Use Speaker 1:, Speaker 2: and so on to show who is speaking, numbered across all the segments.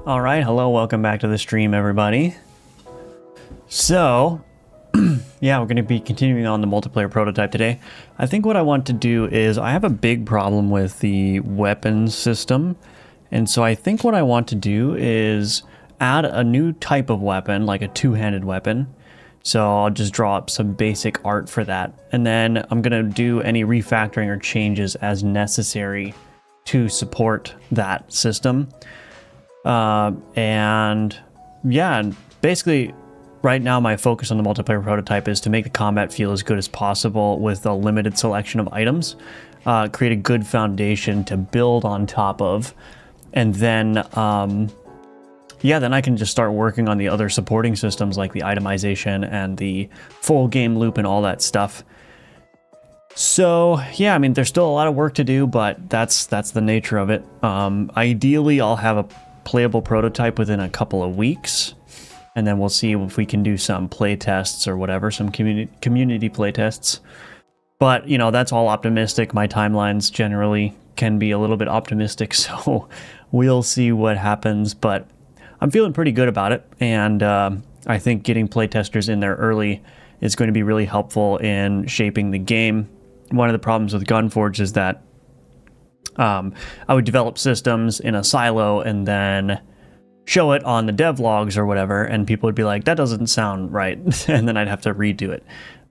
Speaker 1: All right, hello, welcome back to the stream, everybody. So, yeah, we're going to be continuing on the multiplayer prototype today. I think what I want to do is, I have a big problem with the weapons system, and so I think what I want to do is add a new type of weapon, like a two-handed weapon. So I'll just draw up some basic art for that, and then I'm going to do any refactoring or changes as necessary to support that system. And yeah, basically right now my focus on the multiplayer prototype is to make the combat feel as good as possible with a limited selection of items, create a good foundation to build on top of, and then yeah, then I can just start working on the other supporting systems like the itemization and the full game loop and all that stuff. So yeah, I mean, there's still a lot of work to do, but that's the nature of it. Ideally, I'll have a playable prototype within a couple of weeks, and then we'll see if we can do some play tests or whatever, some community play tests. But you know, that's all optimistic. My timelines generally can be a little bit optimistic, so we'll see what happens. But I'm feeling pretty good about it, and I think getting playtesters in there early is going to be really helpful in shaping the game. One of the problems with Gunforge is that I would develop systems in a silo and then show it on the devlogs or whatever, and people would be like, that doesn't sound right, and then I'd have to redo it.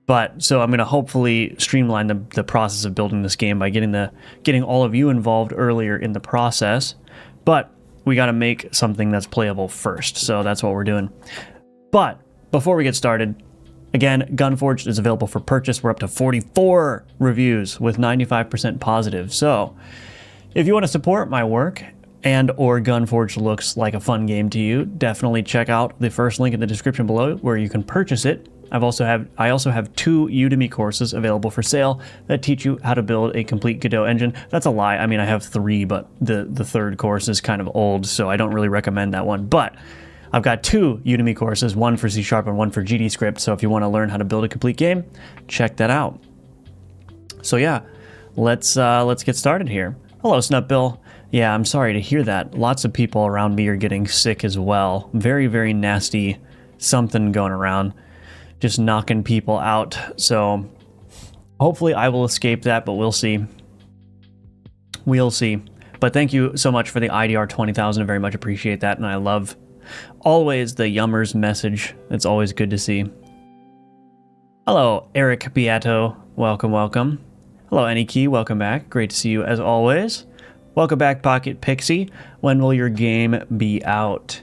Speaker 1: But so I'm going to hopefully streamline the process of building this game by getting all of you involved earlier in the process. But we got to make something that's playable first, so that's what we're doing. But before we get started, again, Gunforged is available for purchase. We're up to 44 reviews with 95% positive. So if you want to support my work and or Gunforged looks like a fun game to you, definitely check out the first link in the description below where you can purchase it. I also have 2 Udemy courses available for sale that teach you how to build a complete Godot engine. That's a lie. I mean, I have 3, but the third course is kind of old, so I don't really recommend that one. But I've got 2 Udemy courses, one for C# and one for GDScript. So if you want to learn how to build a complete game, check that out. So yeah, let's get started here. Hello, Snupbill. Yeah, I'm sorry to hear that. Lots of people around me are getting sick as well. Very, very nasty something going around. Just knocking people out. So hopefully I will escape that, but we'll see. We'll see. But thank you so much for the IDR 20,000. I very much appreciate that. And I love always the Yummers message. It's always good to see. Hello, Eric Beato. Welcome, welcome. Hello, Anykey. Welcome back. Great to see you as always. Welcome back, Pocket Pixie. When will your game be out?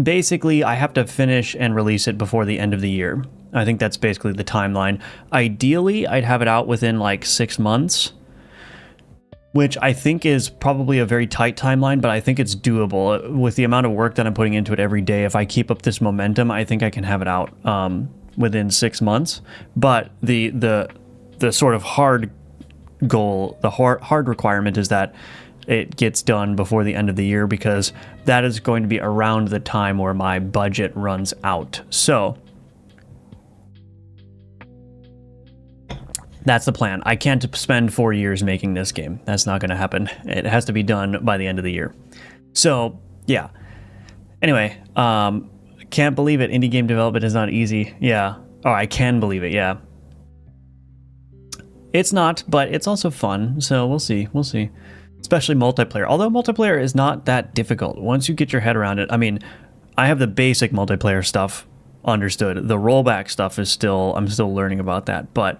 Speaker 1: Basically, I have to finish and release it before the end of the year. I think that's basically the timeline. Ideally, I'd have it out within like 6 months, which I think is probably a very tight timeline, but I think it's doable. With the amount of work that I'm putting into it every day, if I keep up this momentum, I think I can have it out within 6 months. But the sort of hard goal, the hard requirement is that it gets done before the end of the year, because that is going to be around the time where my budget runs out. So that's the plan. I can't spend 4 years making this game. That's not going to happen. It has to be done by the end of the year. So yeah. Anyway, can't believe it. Indie game development is not easy. Yeah. Oh, I can believe it. Yeah. It's not, but it's also fun. So we'll see. We'll see. Especially multiplayer. Although multiplayer is not that difficult once you get your head around it. I mean, I have the basic multiplayer stuff understood. The rollback stuff is I'm still learning about that. But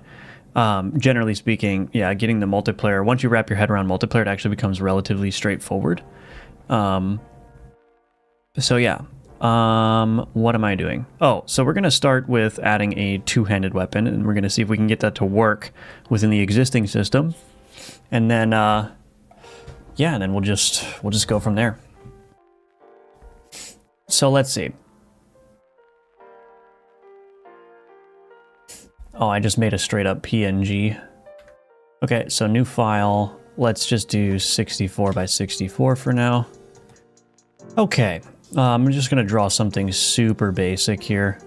Speaker 1: generally speaking, yeah, getting the multiplayer, once you wrap your head around multiplayer, it actually becomes relatively straightforward. So yeah. What am I doing? Oh, so we're going to start with adding a two-handed weapon, and we're going to see if we can get that to work within the existing system. And then, yeah, and then we'll just go from there. So let's see. Oh, I just made a straight up PNG. Okay, so new file. Let's just do 64 by 64 for now. Okay, I'm just gonna draw something super basic here.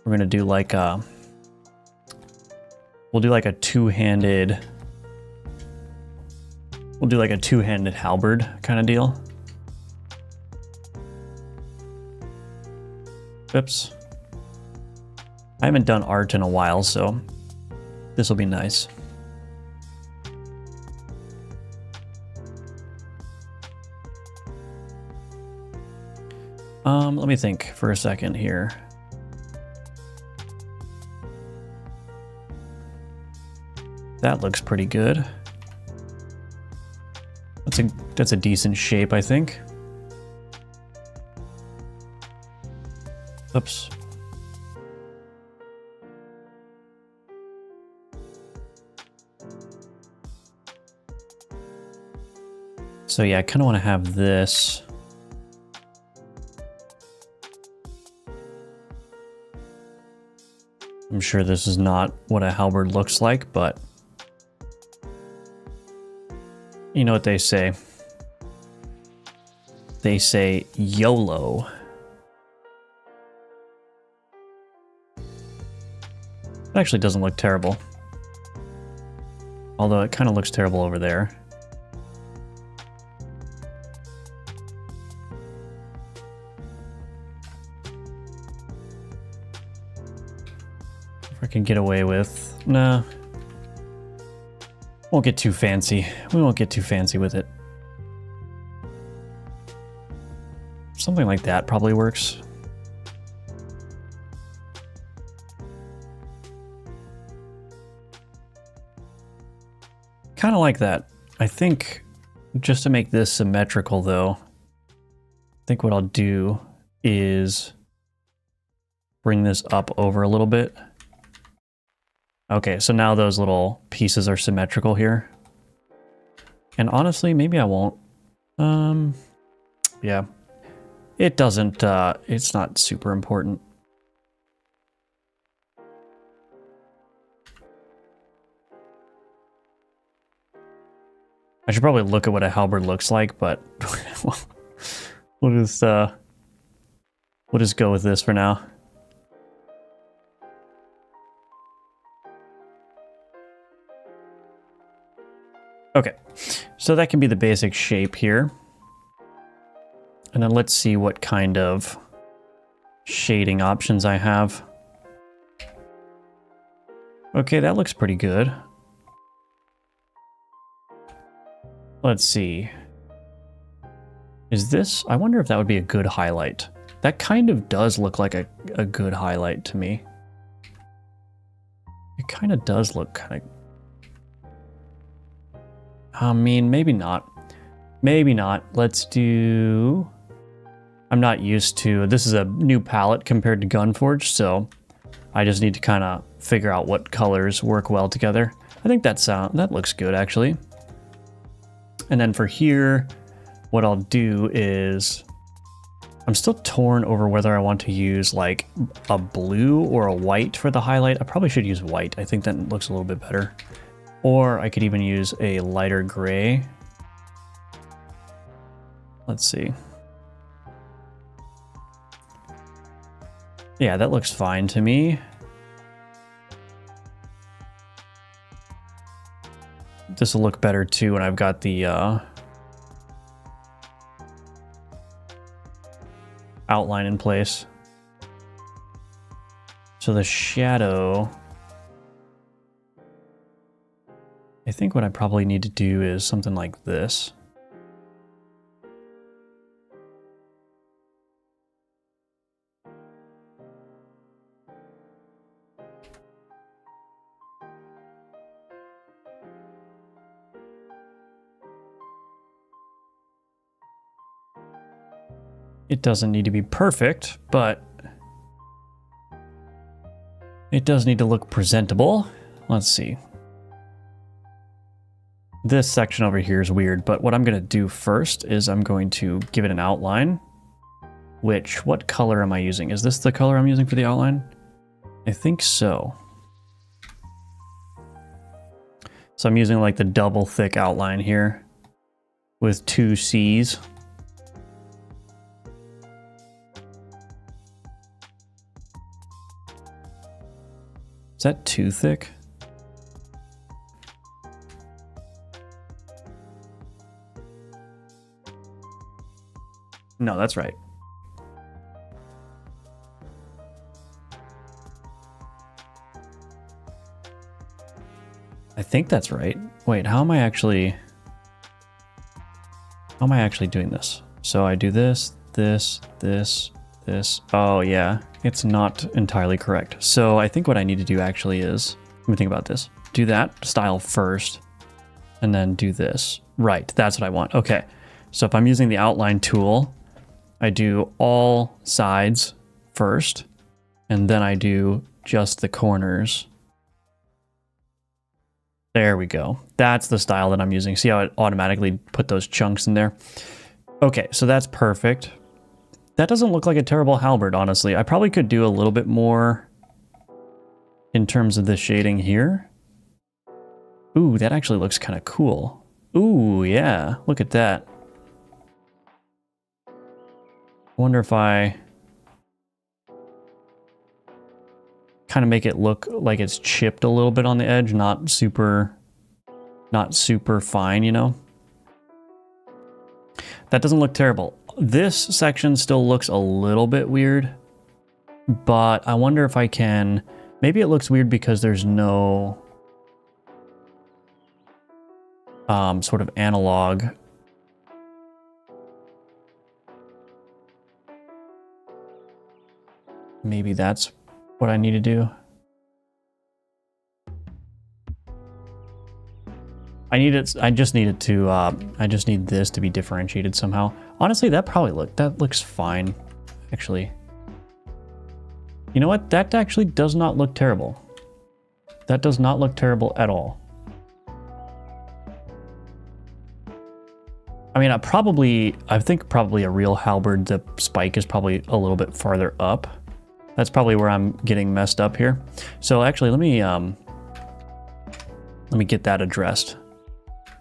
Speaker 1: We're gonna do like a, we'll do like a two-handed halberd kind of deal. Oops. I haven't done art in a while, so this will be nice. Let me think for a second here. That looks pretty good. That's a decent shape, I think. Oops. So yeah, I kind of want to have this. I'm sure this is not what a halberd looks like, but you know what they say. They say YOLO. It actually doesn't look terrible. Although it kind of looks terrible over there. If I can get away with... Nah. Won't get too fancy. We won't get too fancy with it. Something like that probably works. Kind of like that. I think just to make this symmetrical though, I think what I'll do is bring this up over a little bit. Okay, so now those little pieces are symmetrical here. And honestly, maybe I won't. Yeah. It doesn't, it's not super important. I should probably look at what a halberd looks like, but we'll just go with this for now. Okay, so that can be the basic shape here. And then let's see what kind of shading options I have. Okay, that looks pretty good. Let's see. Is this... I wonder if that would be a good highlight. That kind of does look like a good highlight to me. It kind of does look kind of... I mean, maybe not. Maybe not. Let's do... I'm not used to... This is a new palette compared to Gunforge, so I just need to kind of figure out what colors work well together. I think that looks good, actually. And then for here, what I'll do is... I'm still torn over whether I want to use like a blue or a white for the highlight. I probably should use white. I think that looks a little bit better. Or I could even use a lighter gray. Let's see. Yeah, that looks fine to me. This will look better too when I've got the outline in place. So the shadow... I think what I probably need to do is something like this. It doesn't need to be perfect, but it does need to look presentable. Let's see. This section over here is weird, but what I'm going to do first is I'm going to give it an outline. What color am I using? Is this the color I'm using for the outline? I think so. So I'm using like the double thick outline here with 2 C's. Is that too thick? No, that's right. I think that's right. Wait, how am I actually doing this? So I do this, this, this, this. Oh yeah, it's not entirely correct. So I think what I need to do actually is, let me think about this. Do that style first, and then do this. Right, that's what I want. Okay, so if I'm using the outline tool, I do all sides first, and then I do just the corners. There we go. That's the style that I'm using. See how it automatically put those chunks in there? Okay, so that's perfect. That doesn't look like a terrible halberd, honestly. I probably could do a little bit more in terms of the shading here. Ooh, that actually looks kind of cool. Ooh, yeah, look at that. Wonder if I kind of make it look like it's chipped a little bit on the edge, not super fine, you know? That doesn't look terrible. This section still looks a little bit weird, but I wonder if I can, maybe it looks weird because there's no sort of analog. Maybe that's what I need to do. I just need this to be differentiated somehow. Honestly, that looks fine, actually. You know what? That actually does not look terrible. That does not look terrible at all. I mean, I think probably a real halberd, the spike is probably a little bit farther up. That's probably where I'm getting messed up here. So actually, let me get that addressed.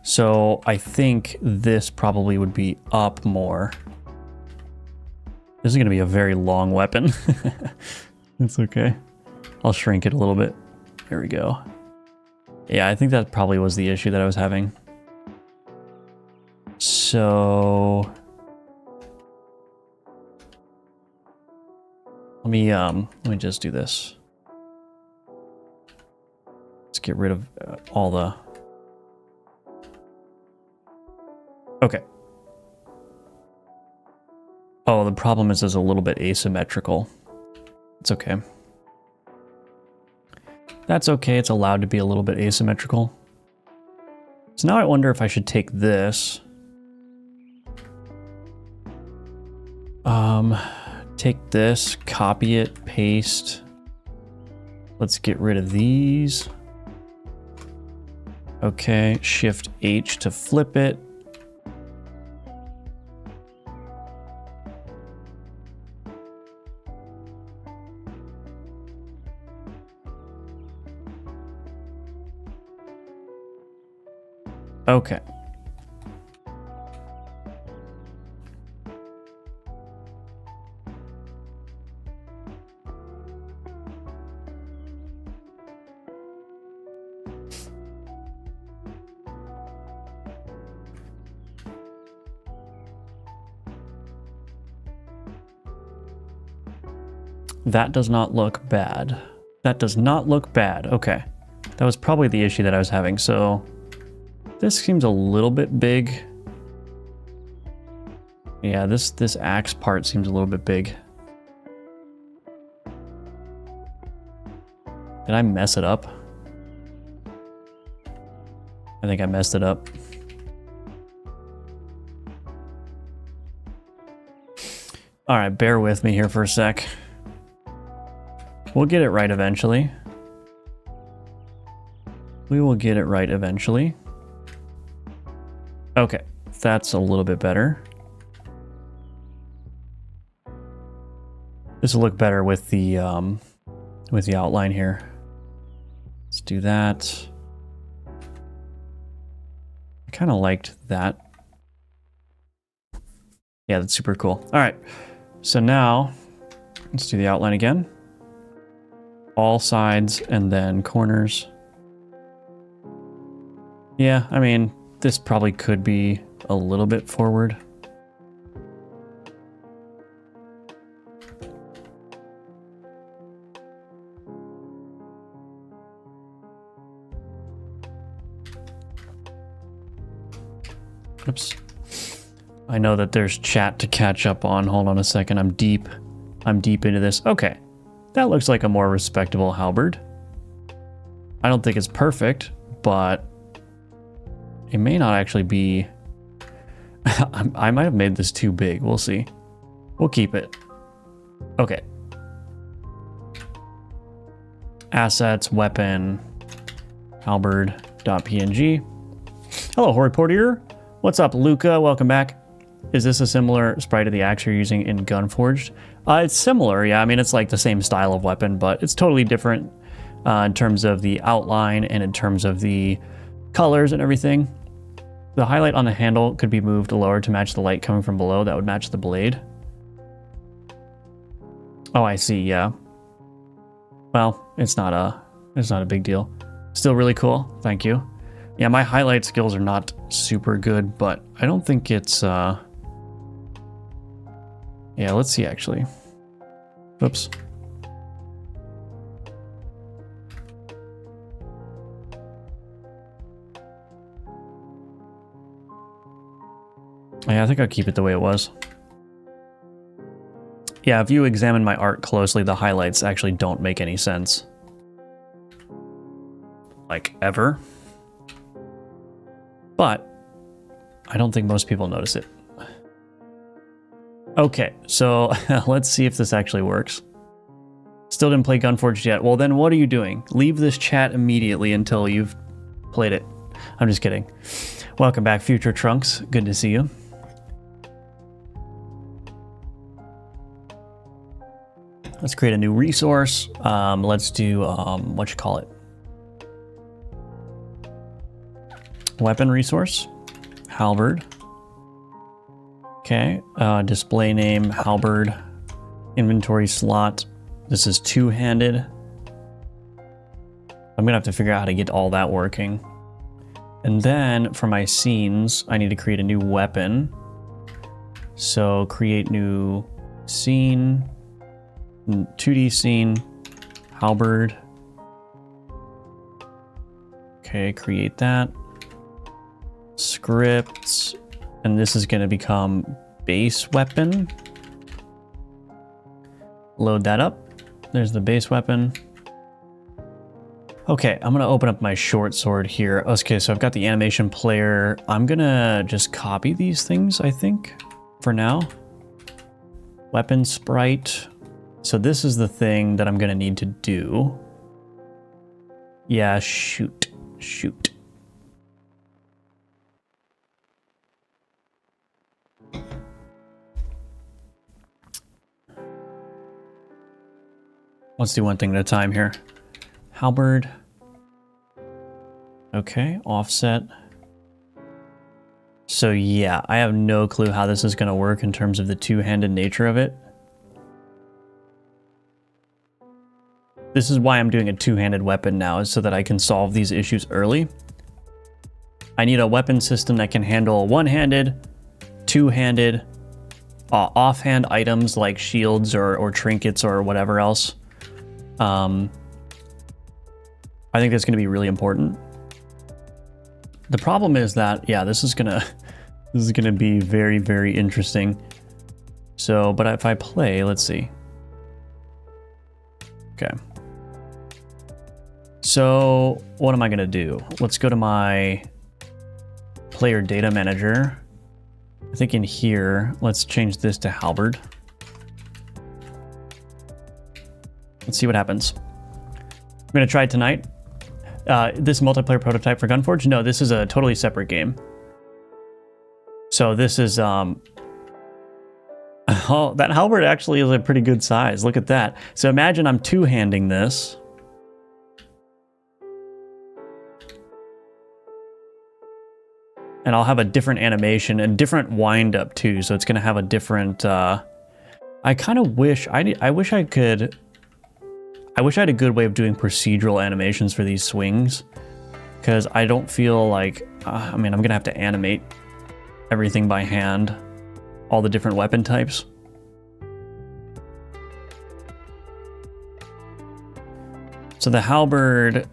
Speaker 1: So I think this probably would be up more. This is going to be a very long weapon. It's okay. I'll shrink it a little bit. There we go. Yeah, I think that probably was the issue that I was having. So let me just do this. Let's get rid of all the... Okay. Oh, the problem is it's a little bit asymmetrical. It's okay. That's okay, it's allowed to be a little bit asymmetrical. So now I wonder if I should take this. Take this, copy it, paste. Let's get rid of these. Okay, Shift H to flip it. Okay. That does not look bad. That does not look bad. Okay. That was probably the issue that I was having. So this seems a little bit big. Yeah, this axe part seems a little bit big. Did I mess it up? I think I messed it up. All right, bear with me here for a sec. We'll get it right eventually. We will get it right eventually. Okay, that's a little bit better. This will look better with the outline here. Let's do that. I kind of liked that. Yeah, that's super cool. All right, so now let's do the outline again. All sides and then corners. Yeah, I mean, this probably could be a little bit forward. Oops. I know that there's chat to catch up on. Hold on a second. I'm deep into this. Okay. That looks like a more respectable halberd. I don't think it's perfect, but it may not actually be. I might have made this too big. We'll see. We'll keep it. Okay. Assets, weapon, halberd.png. Hello, Hori Portier. What's up, Luca? Welcome back. Is this a similar sprite to the axe you're using in Gunforged? It's similar, yeah. I mean, it's like the same style of weapon, but it's totally different in terms of the outline and in terms of the colors and everything. The highlight on the handle could be moved lower to match the light coming from below. That would match the blade. Oh, I see, yeah. Well, it's not a big deal. Still really cool. Thank you. Yeah, my highlight skills are not super good, but I don't think it's yeah, let's see actually. Oops. Yeah, I think I'll keep it the way it was. Yeah, if you examine my art closely, the highlights actually don't make any sense. Like, ever. But I don't think most people notice it. Okay, so let's see if this actually works. Still didn't play Gunforged yet. Well, then what are you doing? Leave this chat immediately until you've played it. I'm just kidding. Welcome back, Future Trunks. Good to see you. Let's create a new resource. Let's do, what you call it? Weapon resource, halberd. Okay, display name, halberd. Inventory slot. This is two-handed. I'm gonna have to figure out how to get all that working. And then for my scenes, I need to create a new weapon. So create new scene. 2D scene, halberd. Okay, create that. Scripts, and this is going to become base weapon. Load that up. There's the base weapon. Okay, I'm going to open up my short sword here. Okay, so I've got the animation player. I'm going to just copy these things, I think, for now. Weapon sprite. So this is the thing that I'm going to need to do. Yeah, shoot. Let's do one thing at a time here. Halberd. Okay, offset. So yeah, I have no clue how this is going to work in terms of the two-handed nature of it. This is why I'm doing a two-handed weapon now, is so that I can solve these issues early. I need a weapon system that can handle one-handed, two-handed, offhand items like shields or trinkets or whatever else. I think that's going to be really important. The problem is that, yeah, this is gonna be very, very interesting. So, but if I play, let's see. Okay. So what am I gonna do? Let's go to my player data manager. I think in here, let's change this to halberd. Let's see what happens. I'm gonna try it tonight. This multiplayer prototype for Gunforge? No, this is a totally separate game. So this is, oh, that halberd actually is a pretty good size. Look at that. So imagine I'm two-handing this. And I'll have a different animation and different wind up too. So it's gonna have a different, I kind of wish, I wish I had a good way of doing procedural animations for these swings, because I don't feel like, I mean, I'm gonna have to animate everything by hand, all the different weapon types. So the halberd,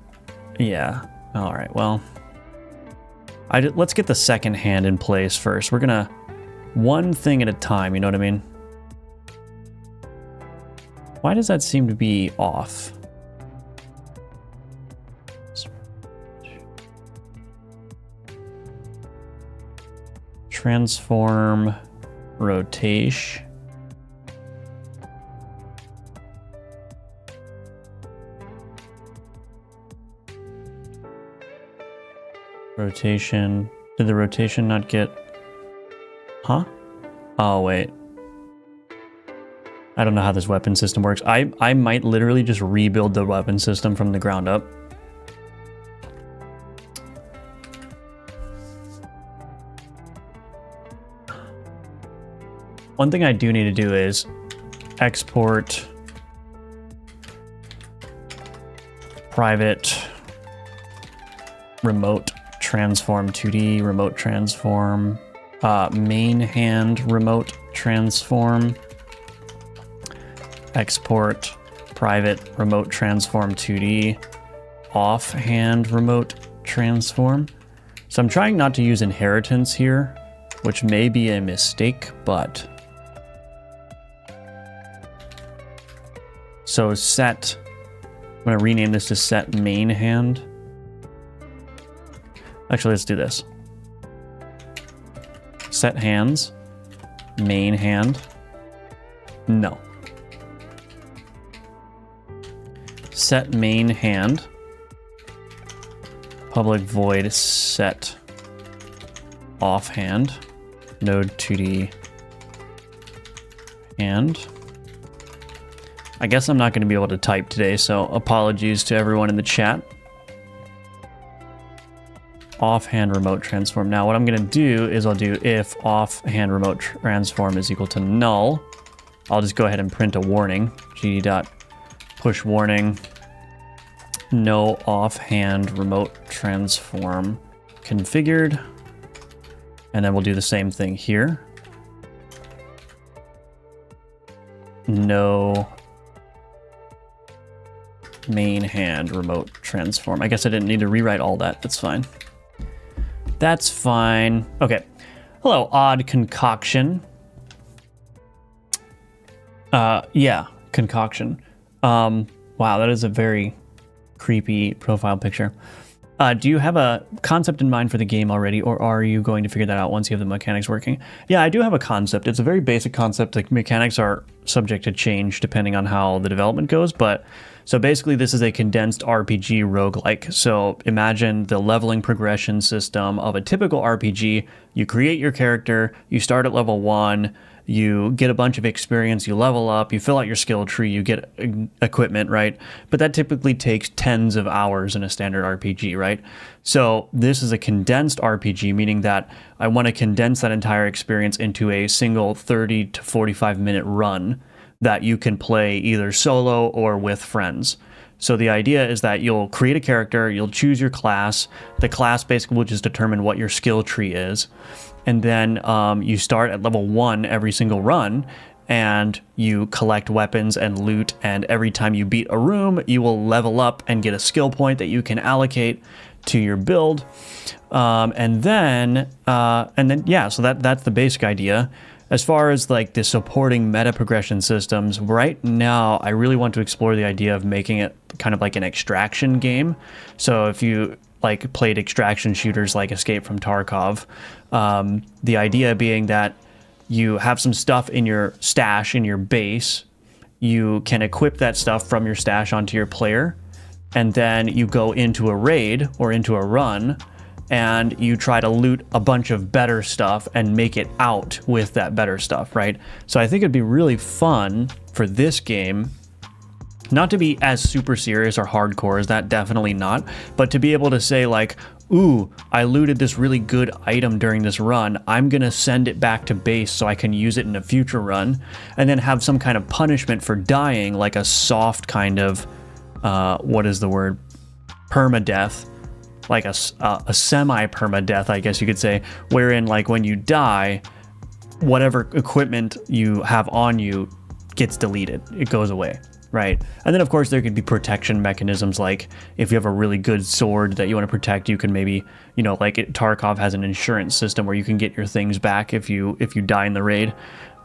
Speaker 1: yeah, all right, well, Let's get the second hand in place first. We're gonna one thing at a time, you know what I mean? Why does that seem to be off? Transform, rotation. Rotation. Did the rotation not get... Huh? Oh, wait. I don't know how this weapon system works. I might literally just rebuild the weapon system from the ground up. One thing I do need to do is export private remote transform 2D, remote transform, main hand remote transform, export private remote transform 2D, offhand remote transform. So I'm trying not to use inheritance here, which may be a mistake, but... So set, I'm gonna rename this to set main hand. Actually, let's do this. Set hands, main hand, no. Set main hand, public void set offhand, node 2D hand. I guess I'm not going to be able to type today, so apologies to everyone in the chat. Offhand remote transform. Now what I'm going to do is I'll do if offhand remote transform is equal to null. I'll just go ahead and print a warning. gd.push warning. No offhand remote transform configured. And then we'll do the same thing here. No main hand remote transform. I guess I didn't need to rewrite all that. That's fine. That's fine. Okay. Hello, odd concoction. Yeah, concoction. Wow, that is a very creepy profile picture. Do you have a concept in mind for the game already, or are you going to figure that out once you have the mechanics working? Yeah, I do have a concept. It's a very basic concept. The mechanics are subject to change depending on how the development goes, but so basically this is a condensed RPG roguelike. So imagine the leveling progression system of a typical RPG. You create your character, you start at level 1, you get a bunch of experience, you level up, you fill out your skill tree, you get equipment, right? But that typically takes tens of hours in a standard RPG, right? So this is a condensed RPG, meaning that I want to condense that entire experience into a single 30 to 45 minute run that you can play either solo or with friends. So the idea is that you'll create a character, you'll choose your class, the class basically will just determine what your skill tree is. And then you start at level 1 every single run, and you collect weapons and loot, and every time you beat a room, you will level up and get a skill point that you can allocate to your build. And then yeah, so that's the basic idea. As far as like the supporting meta progression systems, right now I really want to explore the idea of making it kind of like an extraction game. So if you like played extraction shooters like Escape from Tarkov, the idea being that you have some stuff in your stash, in your base, you can equip that stuff from your stash onto your player, and then you go into a raid or into a run, and you try to loot a bunch of better stuff and make it out with that better stuff, right? So I think it'd be really fun for this game, not to be as super serious or hardcore as that, definitely not, but to be able to say like, ooh, I looted this really good item during this run, I'm gonna send it back to base so I can use it in a future run, and then have some kind of punishment for dying, like a soft kind of, what is the word? Permadeath. Like a semi-permadeath, I guess you could say, wherein like when you die, whatever equipment you have on you gets deleted. It goes away, right? And then of course there could be protection mechanisms, like if you have a really good sword that you want to protect, you can maybe, you know, like Tarkov has an insurance system where you can get your things back if you die in the raid.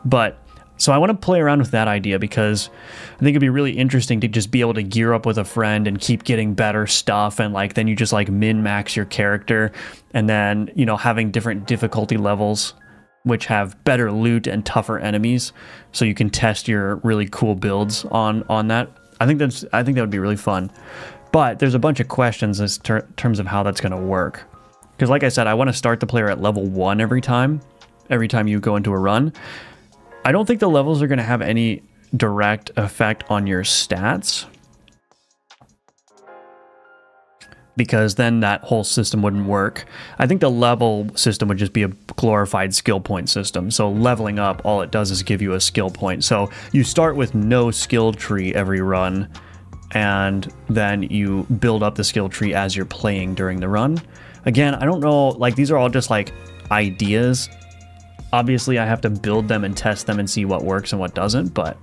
Speaker 1: But so I want to play around with that idea because I think it'd be really interesting to just be able to gear up with a friend and keep getting better stuff, and like then you just like min-max your character, and then, you know, having different difficulty levels which have better loot and tougher enemies, so you can test your really cool builds on that. I think that would be really fun. But there's a bunch of questions in terms of how that's going to work. Because like I said, I want to start the player at level 1 every time you go into a run. I don't think the levels are going to have any direct effect on your stats, because then that whole system wouldn't work. I think the level system would just be a glorified skill point system. So leveling up, all it does is give you a skill point. So you start with no skill tree every run, and then you build up the skill tree as you're playing during the run. Again, I don't know, like these are all just like ideas. Obviously, I have to build them and test them and see what works and what doesn't, but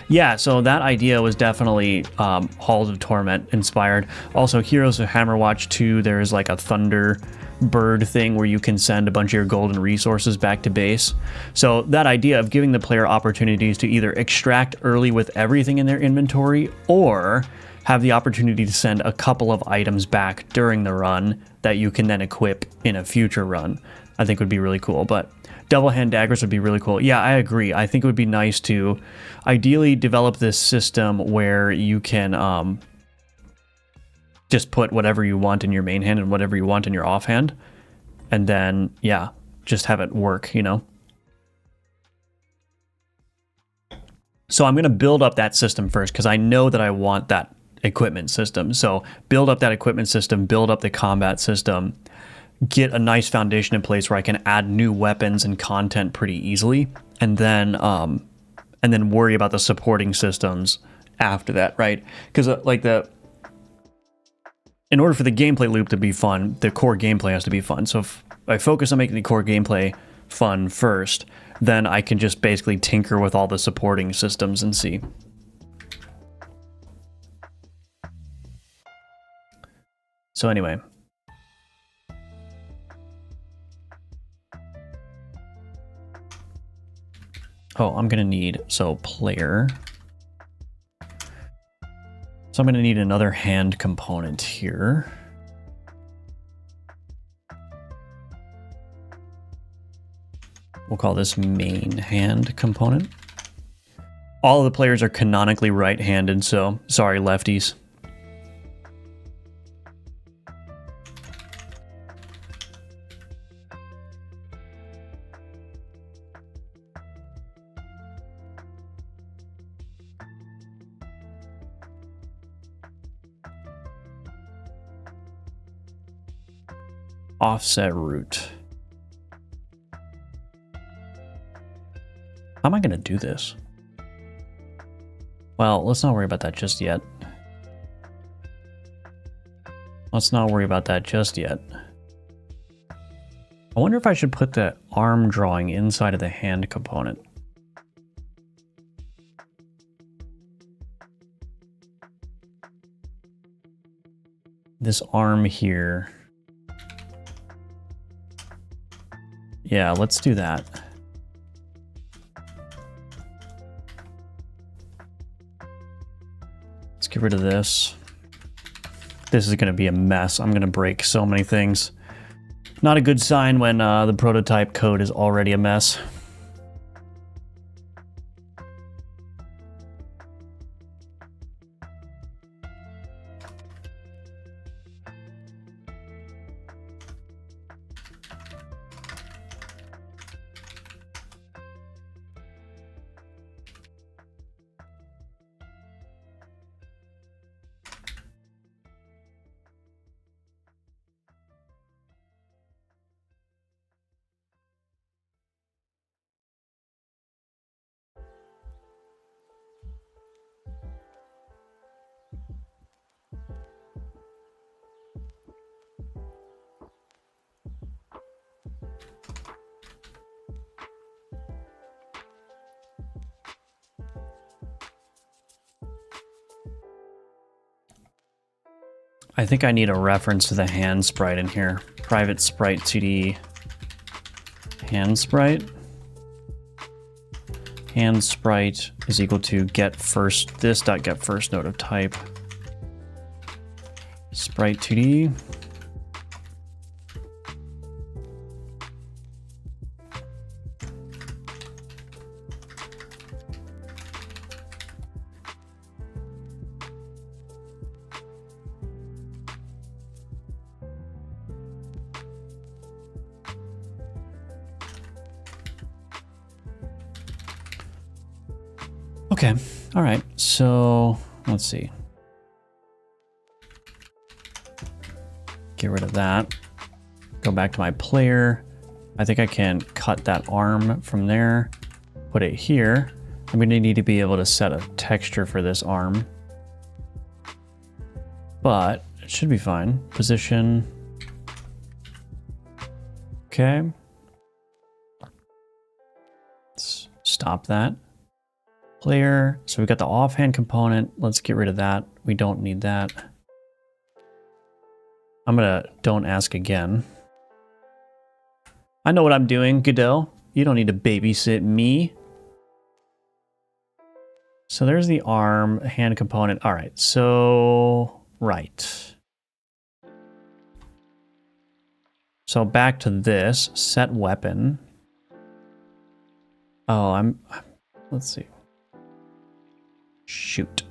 Speaker 1: yeah, so that idea was definitely Halls of Torment inspired. Also, Heroes of Hammerwatch 2, there's like a Thunder Bird thing where you can send a bunch of your golden resources back to base. So that idea of giving the player opportunities to either extract early with everything in their inventory, or have the opportunity to send a couple of items back during the run that you can then equip in a future run, I think would be really cool. But double hand daggers would be really cool. Yeah, I agree. I think it would be nice to ideally develop this system where you can just put whatever you want in your main hand and whatever you want in your offhand, and then, yeah, just have it work, you know? So I'm going to build up that system first, because I know that I want that equipment system. So build up that equipment system, build up the combat system, get a nice foundation in place where I can add new weapons and content pretty easily, and then worry about the supporting systems after that, right? Because in order for the gameplay loop to be fun, the core gameplay has to be fun. So if I focus on making the core gameplay fun first, then I can just basically tinker with all the supporting systems and see. So anyway. Oh, I'm gonna need, so player. So I'm gonna need another hand component here. We'll call this main hand component. All of the players are canonically right-handed, so sorry, lefties. Offset root. How am I going to do this? Well, let's not worry about that just yet. Let's not worry about that just yet. I wonder if I should put the arm drawing inside of the hand component. This arm here. Yeah, let's do that. Let's get rid of this. This is going to be a mess. I'm going to break so many things. Not a good sign when the prototype code is already a mess. I think I need a reference to the hand sprite in here. Private sprite 2D hand sprite. Hand sprite is equal to get first, this dot get first node of type. Sprite 2D. Okay, all right, so let's see. Get rid of that. Go back to my player. I think I can cut that arm from there, put it here. I'm gonna need to be able to set a texture for this arm, but it should be fine. Position. Okay. Let's stop that. Player, so we've got the offhand component. Let's get rid of that. We don't need that. I'm gonna don't ask again. I know what I'm doing, Godot. You don't need to babysit me. So there's the arm, hand component. All right, so, right. So back to this, set weapon. Oh, let's see. Shoot.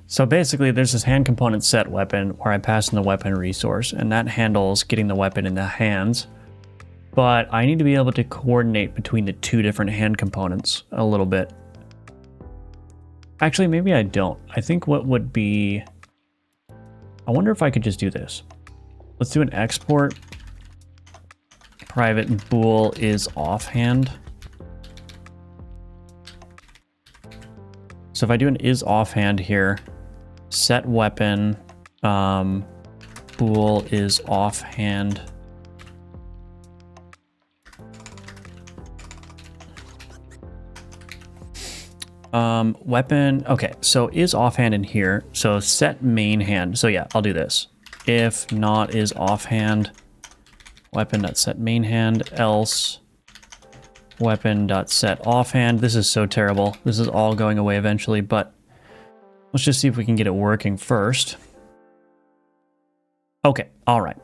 Speaker 1: So basically there's this hand component set weapon where I pass in the weapon resource, and that handles getting the weapon in the hands. But I need to be able to coordinate between the two different hand components a little bit. Actually, maybe I don't. I think what would be... I wonder if I could just do this. Let's do an export. Private bool is offhand. So if I do an is offhand here, set weapon, bool is offhand. Weapon, okay, so is offhand in here. So set main hand. So yeah, I'll do this. If not is offhand, weapon.set main hand, else weapon.set offhand. This is so terrible. This is all going away eventually, but let's just see if we can get it working first. Okay, all right.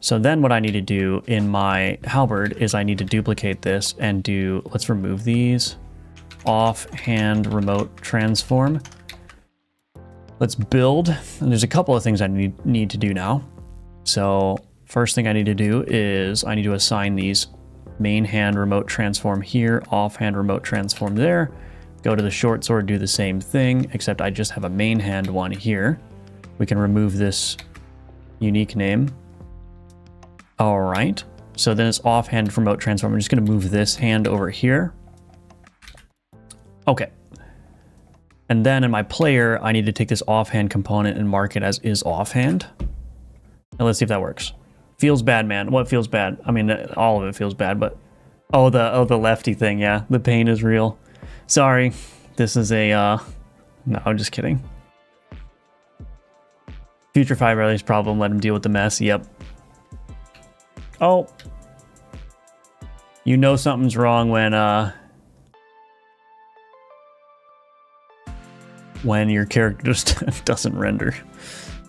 Speaker 1: So then what I need to do in my halberd is I need to duplicate this and do, let's remove these. Offhand remote transform. Let's build. And there's a couple of things I need to do now. So first thing I need to do is I need to assign these main hand remote transform here, offhand remote transform there. Go to the short sword, do the same thing, except I just have a main hand one here. We can remove this unique name. All right. So then it's offhand remote transform. I'm just going to move this hand over here. Okay. And then in my player, I need to take this offhand component and mark it as is offhand. And let's see if that works. Feels bad, man. What feels bad? I mean, all of it feels bad, but the lefty thing, yeah. The pain is real. Sorry. This is a no, I'm just kidding. Future 5 Riley's problem, let him deal with the mess. Yep. Oh. You know something's wrong when your character just doesn't render.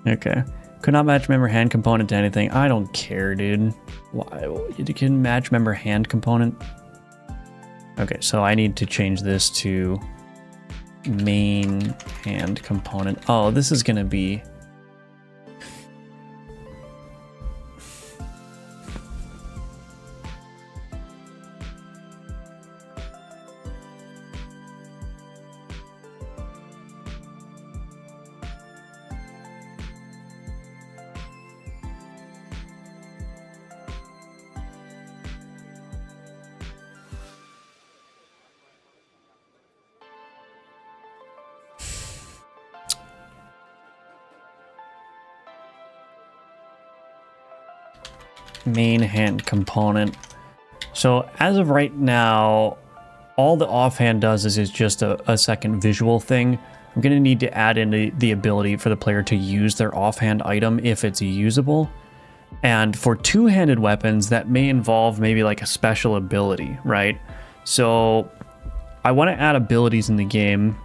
Speaker 1: Okay. Could not match member hand component to anything. I don't care, dude. Why? You can match member hand component. Okay, so I need to change this to main hand component. Oh, this is gonna be... main hand component. So as of right now, all the offhand does is just a second visual thing. I'm going to need to add in the ability for the player to use their offhand item if it's usable. And for two-handed weapons, that may involve maybe like a special ability, right? So I want to add abilities in the game.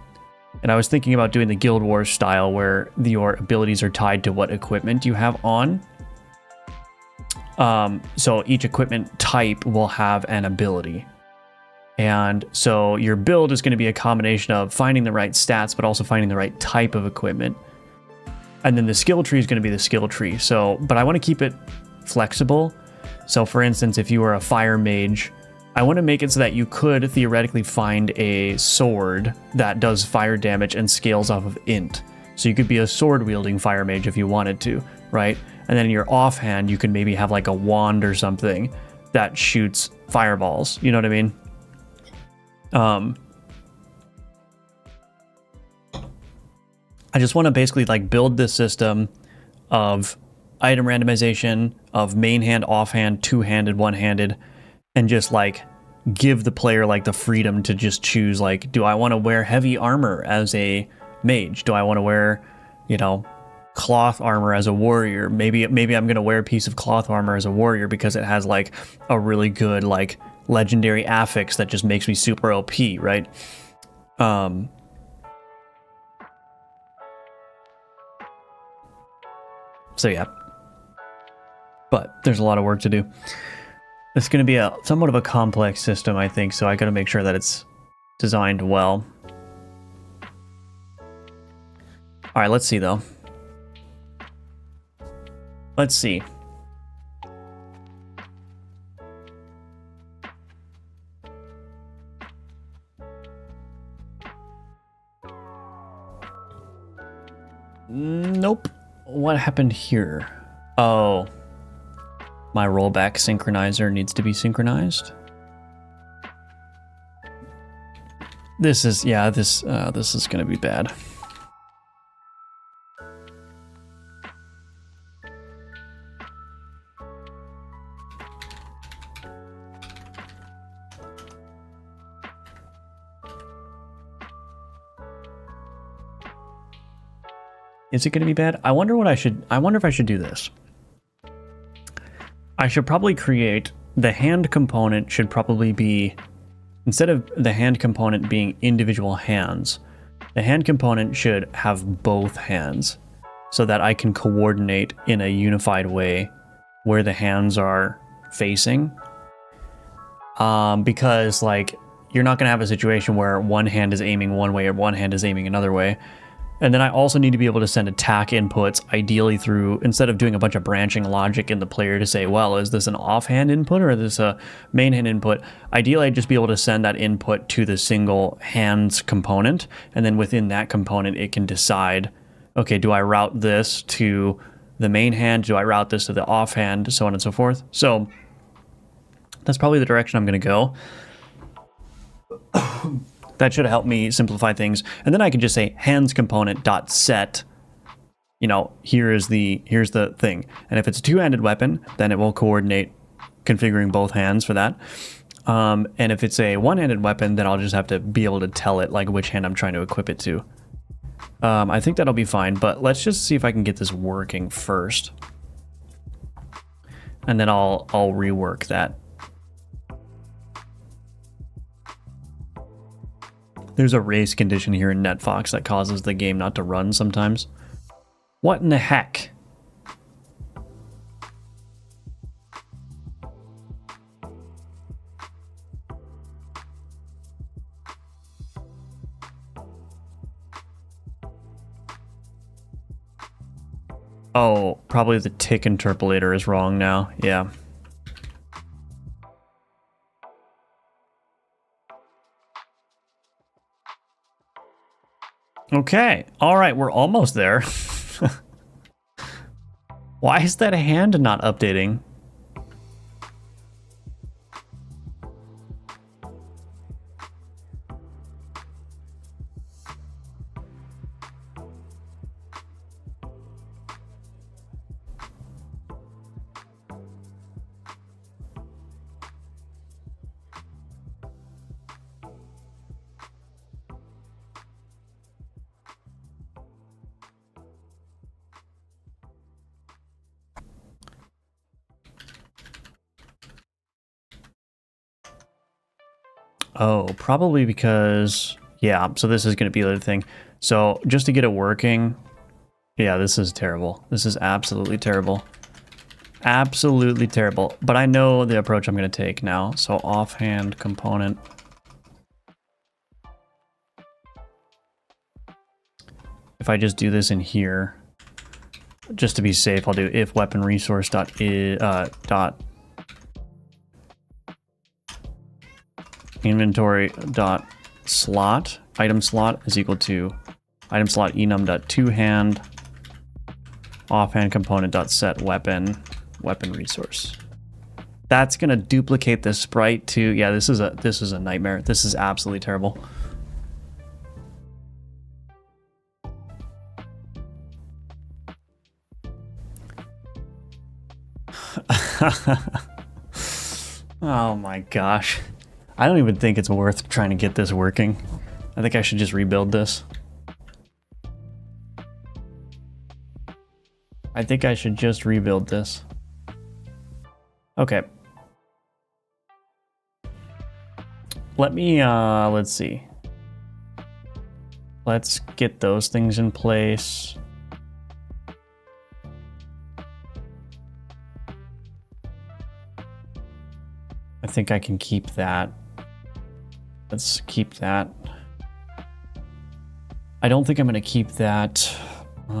Speaker 1: And I was thinking about doing the Guild Wars style where your abilities are tied to what equipment you have on. So each equipment type will have an ability. And so your build is going to be a combination of finding the right stats, but also finding the right type of equipment. And then the skill tree is going to be the skill tree. So, but I want to keep it flexible. So for instance, if you were a fire mage, I want to make it so that you could theoretically find a sword that does fire damage and scales off of int. So you could be a sword wielding fire mage if you wanted to, right? And then in your offhand, you could maybe have like a wand or something that shoots fireballs. You know what I mean? I just want to basically like build this system of item randomization, of main hand, offhand, two-handed, one-handed, and just like give the player like the freedom to just choose, like, do I want to wear heavy armor as a mage? Do I want to wear, you know, cloth armor as a warrior? Maybe I'm going to wear a piece of cloth armor as a warrior because it has like a really good like legendary affix that just makes me super OP, right? So yeah, but there's a lot of work to do. It's going to be somewhat of a complex system, I think, so I got to make sure that it's designed well. All right, let's see though. Let's see. Nope. What happened here? Oh. My rollback synchronizer needs to be synchronized. This is, yeah, this is gonna be bad. Is it gonna be bad? I wonder if I should do this. I should probably create the hand component should probably be, instead of the hand component being individual hands, the hand component should have both hands so that I can coordinate in a unified way where the hands are facing. Because like you're not gonna have a situation where one hand is aiming one way or one hand is aiming another way. And then I also need to be able to send attack inputs, ideally through, instead of doing a bunch of branching logic in the player to say, well, is this an offhand input or is this a main hand input? Ideally, I'd just be able to send that input to the single hands component. And then within that component, it can decide, okay, do I route this to the main hand? Do I route this to the offhand? So on and so forth. So that's probably the direction I'm going to go. That should help me simplify things. And then I can just say hands component dot set, you know, here's the thing. And if it's a two-handed weapon, then it will coordinate configuring both hands for that. And if it's a one-handed weapon, then I'll just have to be able to tell it like which hand I'm trying to equip it to. I think that'll be fine, but let's just see if I can get this working first. And then I'll rework that. There's a race condition here in NetFox that causes the game not to run sometimes. What in the heck? Oh, probably the tick interpolator is wrong now. Yeah. Okay, all right, we're almost there. Why is that hand not updating? Oh, probably because, yeah, so this is going to be the other thing. So just to get it working, yeah, this is terrible. This is absolutely terrible. Absolutely terrible. But I know the approach I'm going to take now. So offhand component. If I just do this in here, just to be safe, I'll do if weapon resource dot inventory dot slot, item slot is equal to item slot enum dot two hand offhand component dot set weapon resource. That's gonna duplicate the sprite to, yeah, this is a nightmare. This is absolutely terrible. Oh my gosh. I don't even think it's worth trying to get this working. I think I should just rebuild this. I think I should just rebuild this. Okay. Let me, let's see. Let's get those things in place. I think I can keep that. Let's keep that. I don't think I'm going to keep that. Yeah,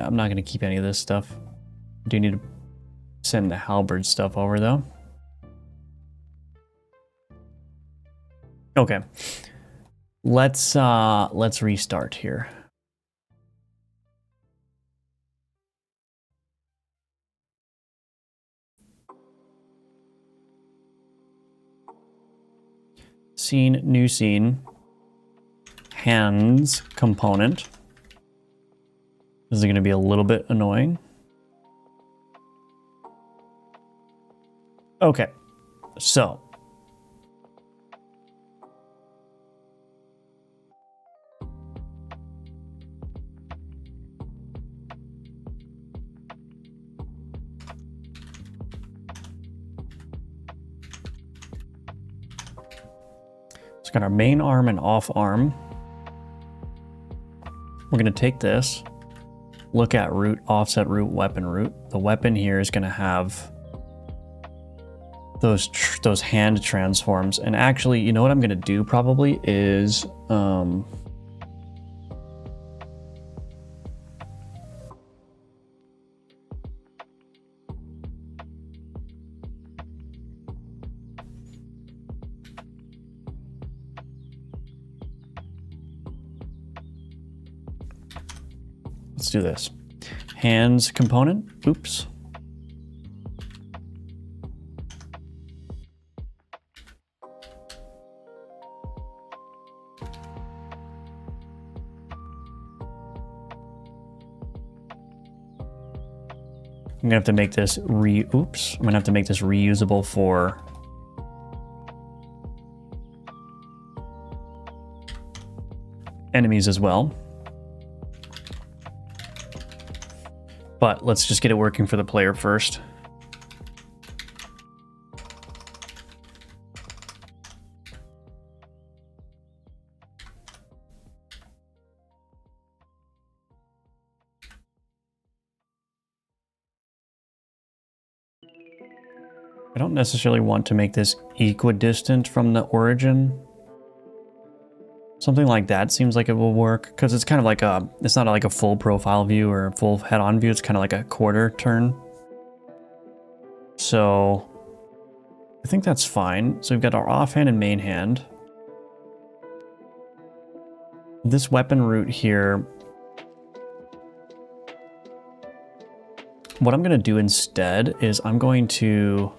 Speaker 1: I'm not going to keep any of this stuff. I do need to send the halberd stuff over though. Okay. Let's restart here. Scene, new scene, hands component. This is going to be a little bit annoying. Okay, so. It's got our main arm and off arm. We're going to take this, look at root, offset root, weapon root. The weapon here is going to have those hand transforms. And actually, you know what I'm going to do probably is, let's do this. Hands component, oops. I'm gonna have to make this I'm gonna have to make this reusable for enemies as well. But let's just get it working for the player first. I don't necessarily want to make this equidistant from the origin. Something like that seems like it will work, because it's kind of like it's not like a full profile view or a full head-on view, it's kind of like a quarter turn. So I think that's fine. So we've got our offhand and main hand. This weapon root here, what I'm going to do instead is I'm going to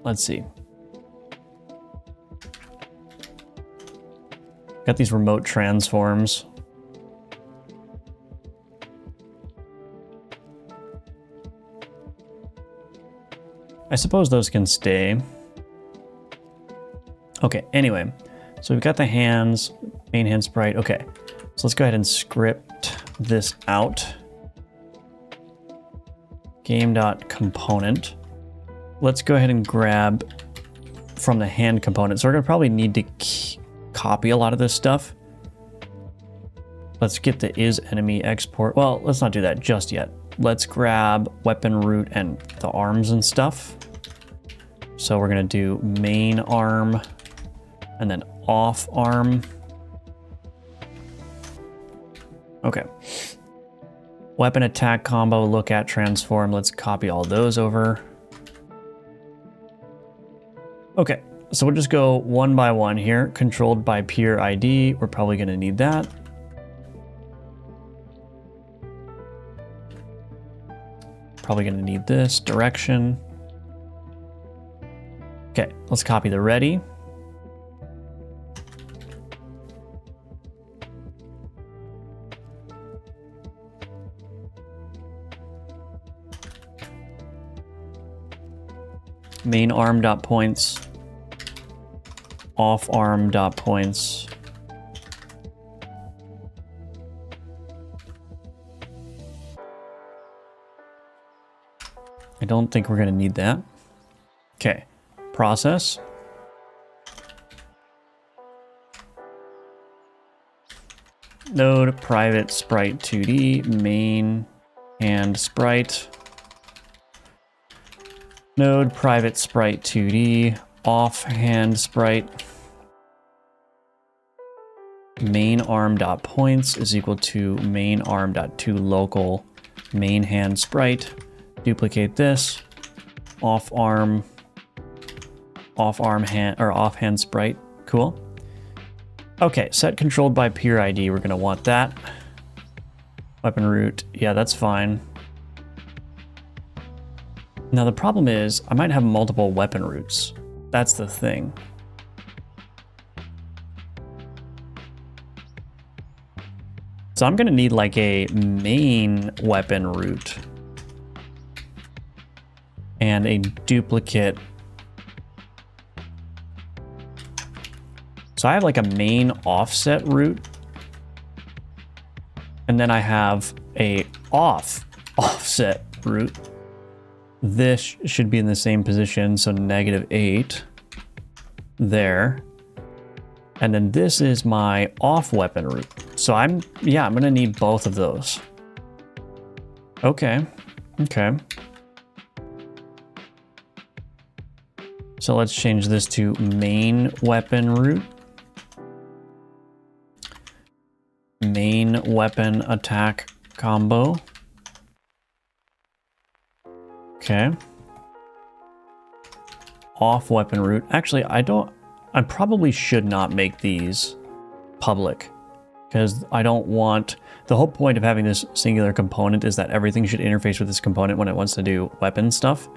Speaker 1: let's see. Got these remote transforms. I suppose those can stay. Okay, anyway, so we've got the hands, main hand sprite. Okay, so let's go ahead and script this out. Game.component. Let's go ahead and grab from the hand component. So we're gonna probably need to copy a lot of this stuff. Let's get the isEnemy export. Well, let's not do that just yet. Let's grab weapon root and the arms and stuff. So we're gonna do main arm and then off arm. Okay. Weapon attack combo, look at, transform. Let's copy all those over. Okay, so we'll just go one by one here. Controlled by peer ID. We're probably gonna need that. Probably gonna need this direction. Okay, let's copy the ready. Main arm dot points, off arm dot points. I don't think we're gonna need that. Okay, process. Node private sprite 2D, main hand sprite. Node private sprite 2D, off hand sprite. Main arm dot points is equal to main arm dot to local main hand sprite. Duplicate this. Off arm hand or off hand sprite. Cool. Okay, set controlled by peer ID. We're gonna want that. Weapon root. Yeah, that's fine. Now the problem is I might have multiple weapon roots. That's the thing. So I'm gonna need like a main weapon root and a duplicate. So I have like a main offset root, and then I have a offset root. This should be in the same position, so -8 there. And then this is my off weapon root. So I'm gonna need both of those. Okay. So let's change this to main weapon root. Main weapon attack combo. Okay. Off weapon root. Actually, I probably should not make these public because I don't want, the whole point of having this singular component is that everything should interface with this component when it wants to do weapon stuff.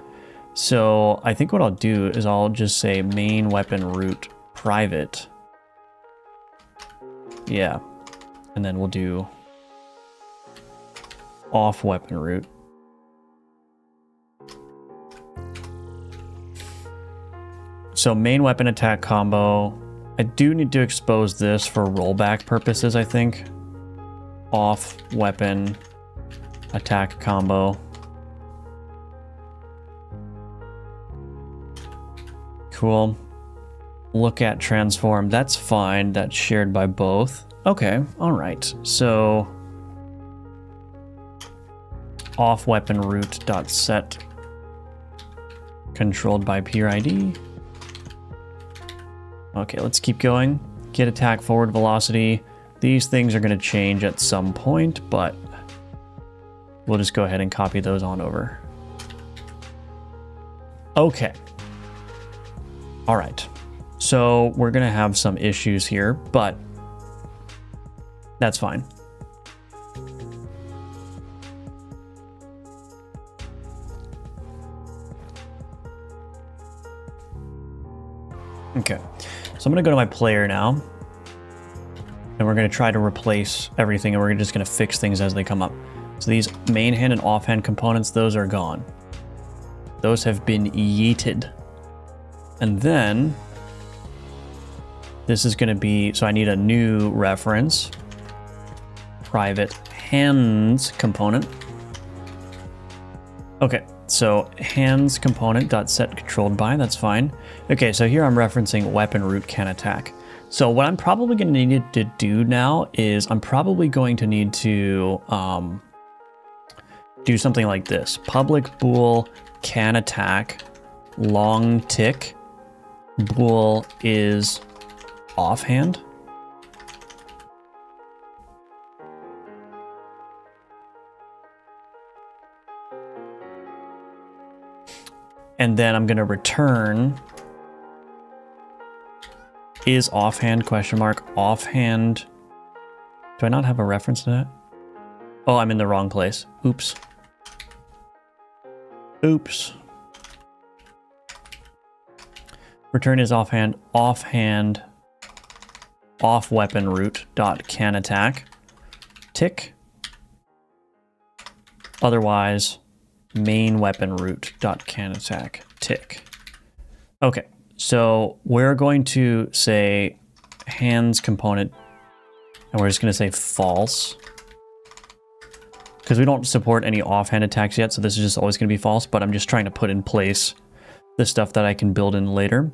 Speaker 1: So I think what I'll do is I'll just say main weapon root private. Yeah. And then we'll do off weapon root. So main weapon attack combo. I do need to expose this for rollback purposes, I think. Off weapon attack combo. Cool. Look at transform. That's fine. That's shared by both. Okay. All right. So off weapon root dot set controlled by peer ID. Okay, let's keep going. Get attack forward velocity. These things are going to change at some point, but we'll just go ahead and copy those on over. Okay. All right. So we're going to have some issues here, but that's fine. Okay. So I'm going to go to my player now, and we're going to try to replace everything, and we're just going to fix things as they come up. So these main hand and offhand components, those are gone. Those have been yeeted. And then This is going to be, so I need a new reference, private hands component. Okay, so hands component dot set controlled by, that's fine. Okay, so here I'm referencing weapon root can attack. So what I'm probably going to need to do now is I'm probably going to need to do something like this. Public bool can attack long tick bool is offhand. And then I'm going to return is offhand question mark offhand. Do I not have a reference to that? Oh, I'm in the wrong place. Oops. Oops. Return is offhand off weapon root dot can attack tick. Otherwise main weapon root dot can attack tick. Okay, so we're going to say hands component, and we're just going to say false because we don't support any offhand attacks yet. So this is just always going to be false, but I'm just trying to put in place the stuff that I can build in later.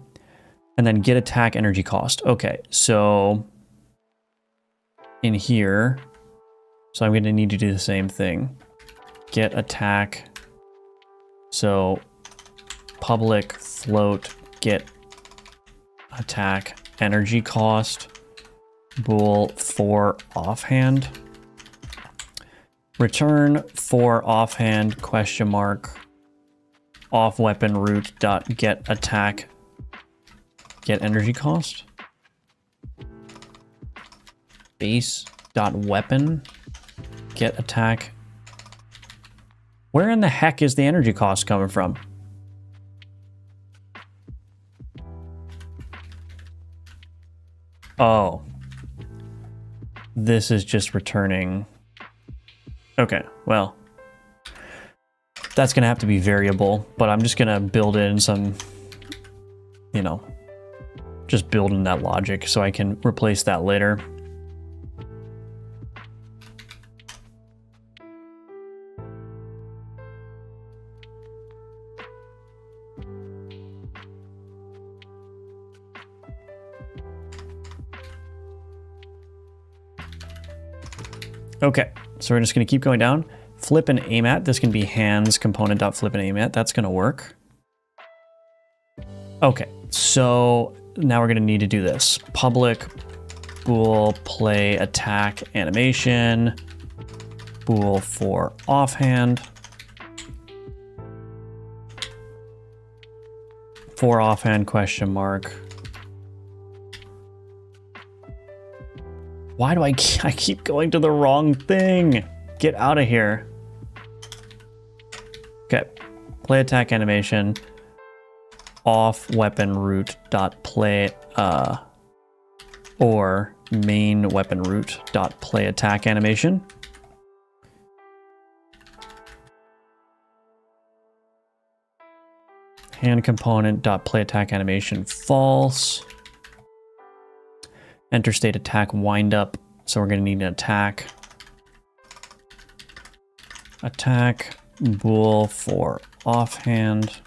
Speaker 1: And then get attack energy cost. Okay, so in here, so I'm going to need to do the same thing. Get attack. So public float get attack energy cost bool for offhand. Return for offhand question mark off weapon root dot get attack get energy cost. Base dot weapon get attack. Where in the heck is the energy cost coming from? Oh, this is just returning. Okay, well, that's gonna have to be variable, but I'm just gonna build in some, you know, just build in that logic so I can replace that later. Okay, so we're just going to keep going down. Flip and aim at. This can be hands component.flip and aim at. That's going to work. Okay, so now we're going to need to do this. Public bool play attack animation. Bool for offhand. For offhand question mark. Why do I keep going to the wrong thing? Get out of here. Okay, play attack animation off weapon root dot play or main weapon root dot play attack animation. Hand component dot play attack animation false. Enter state attack wind up. So we're going to need an attack. Attack bool for offhand.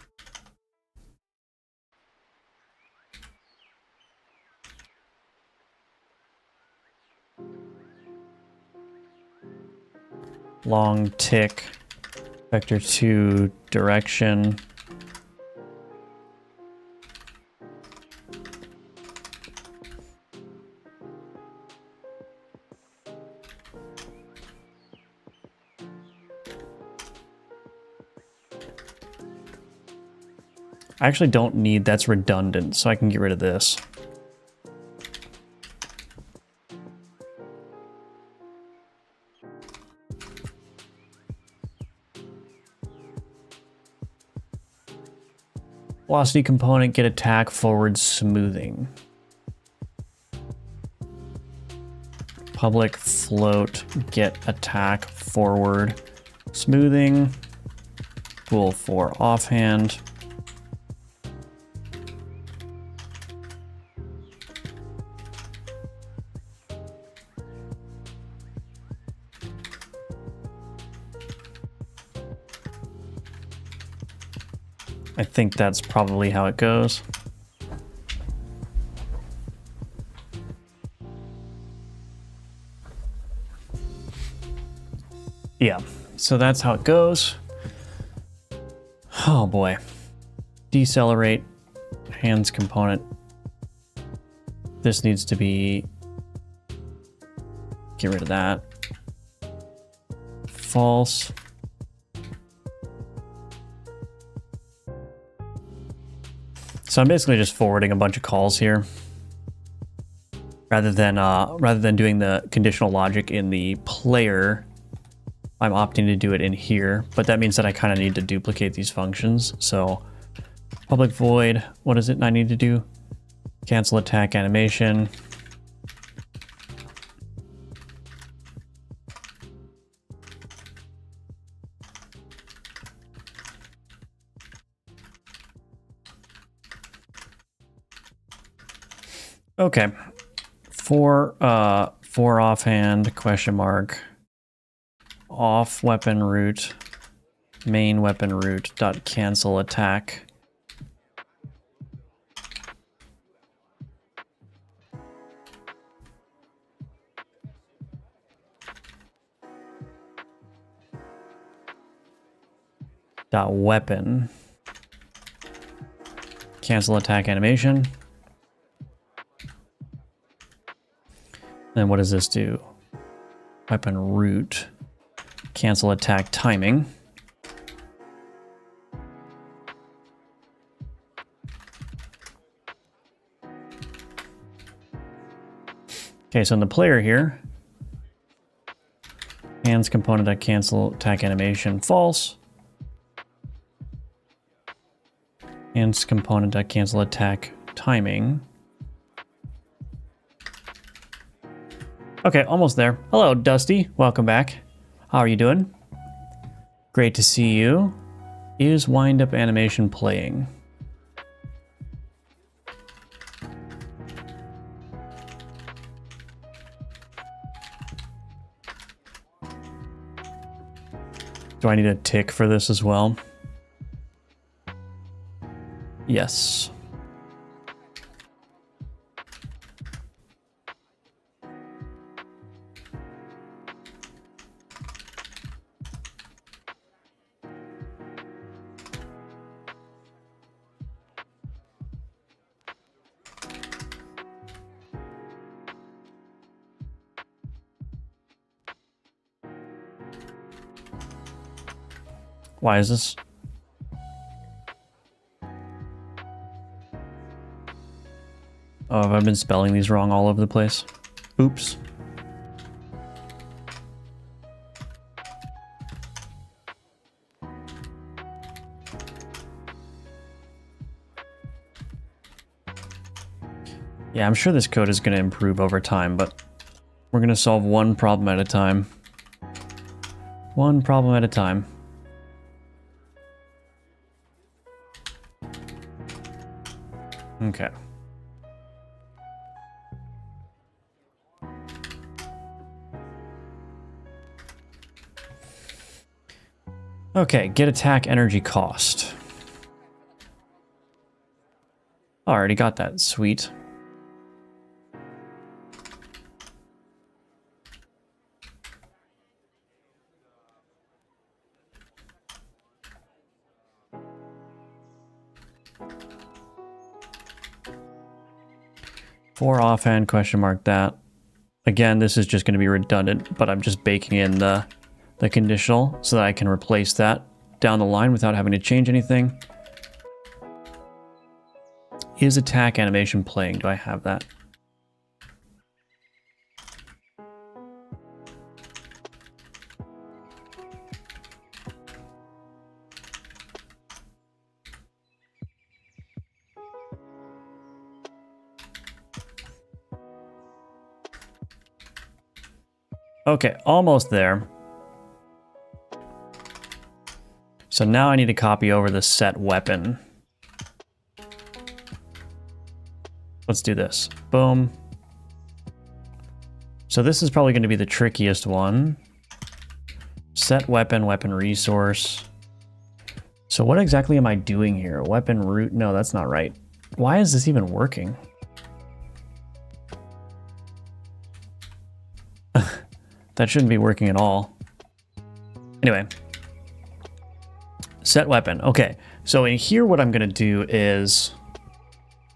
Speaker 1: Long tick. Vector 2 direction. I actually don't need, that's redundant, so I can get rid of this. Velocity component, get attack forward smoothing. Public float, get attack forward smoothing. Bool for offhand. I think that's probably how it goes. Yeah, so that's how it goes. Oh boy. Decelerate, hands component. This needs to be, get rid of that. False. So I'm basically just forwarding a bunch of calls here, rather than doing the conditional logic in the player. I'm opting to do it in here, but that means that I kind of need to duplicate these functions. So public void, what is it I need to do? Cancel attack animation. Okay, for offhand question mark off weapon root main weapon root dot cancel attack. Dot weapon cancel attack animation. Then what does this do? Weapon root cancel attack timing. Okay, so in the player here, hands component dot cancel attack animation false. Hands component dot cancel attack timing. Okay, almost there. Hello, Dusty. Welcome back. How are you doing? Great to see you. Is wind up animation playing? Do I need a tick for this as well? Yes. Why is this? Oh, have I been spelling these wrong all over the place? Oops. Yeah, I'm sure this code is going to improve over time, but we're going to solve one problem at a time. One problem at a time. Okay. Okay, get attack energy cost. Already got that, sweet. For offhand question mark that. Again, this is just going to be redundant, but I'm just baking in the conditional so that I can replace that down the line without having to change anything. Is attack animation playing? Do I have that? Okay, almost there. So now I need to copy over the set weapon. Let's do this. Boom. So this is probably going to be the trickiest one. Set weapon, weapon resource. So what exactly am I doing here? Weapon root? No, that's not right. Why is this even working? That shouldn't be working at all. Anyway. Set weapon. Okay. So in here, what I'm going to do is...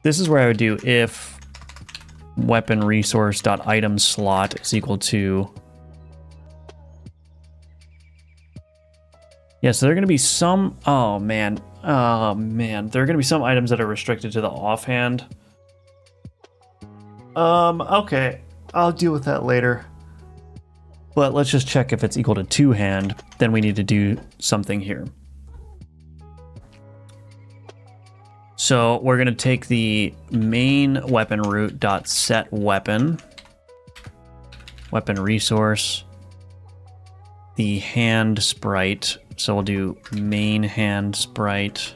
Speaker 1: This is where I would do if weapon resource dot item slot is equal to... Yeah, so there are going to be some... Oh, man. Oh, man. There are going to be some items that are restricted to the offhand. Okay. I'll deal with that later. But let's just check if it's equal to two-hand. Then we need to do something here. So we're going to take the main weapon root dot set weapon. Weapon resource. The hand sprite. So we'll do main hand sprite.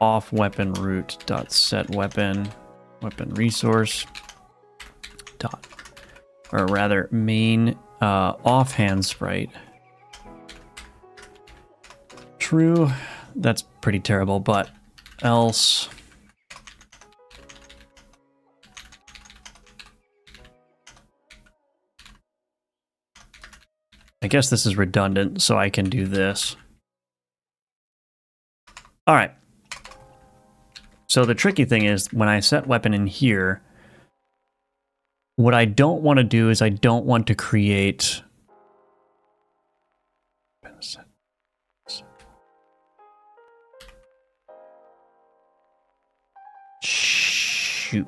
Speaker 1: Off weapon root dot set weapon resource dot, or rather main offhand sprite. True, that's pretty terrible, but else I guess this is redundant, so I can do this. All right. So the tricky thing is when I set weapon in here, what I don't want to do is I don't want to create... Shoot.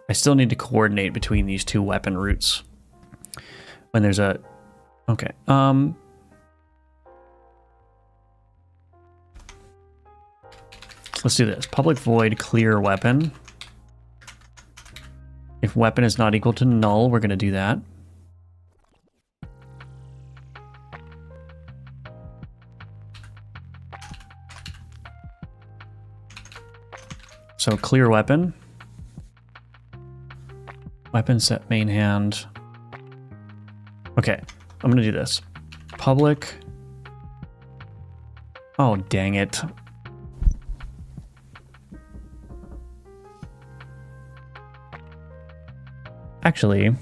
Speaker 1: I still need to coordinate between these two weapon roots. When there's a... Okay. Let's do this. Public void clear weapon. If weapon is not equal to null, we're going to do that. So clear weapon. Weapon set main hand. Okay, I'm going to do this. Public. Oh, dang it. Actually,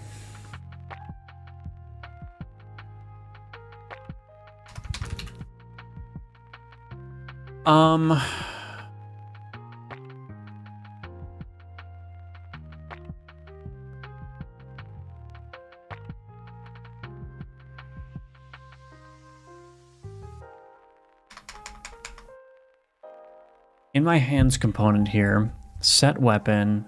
Speaker 1: in my hands component here, set weapon.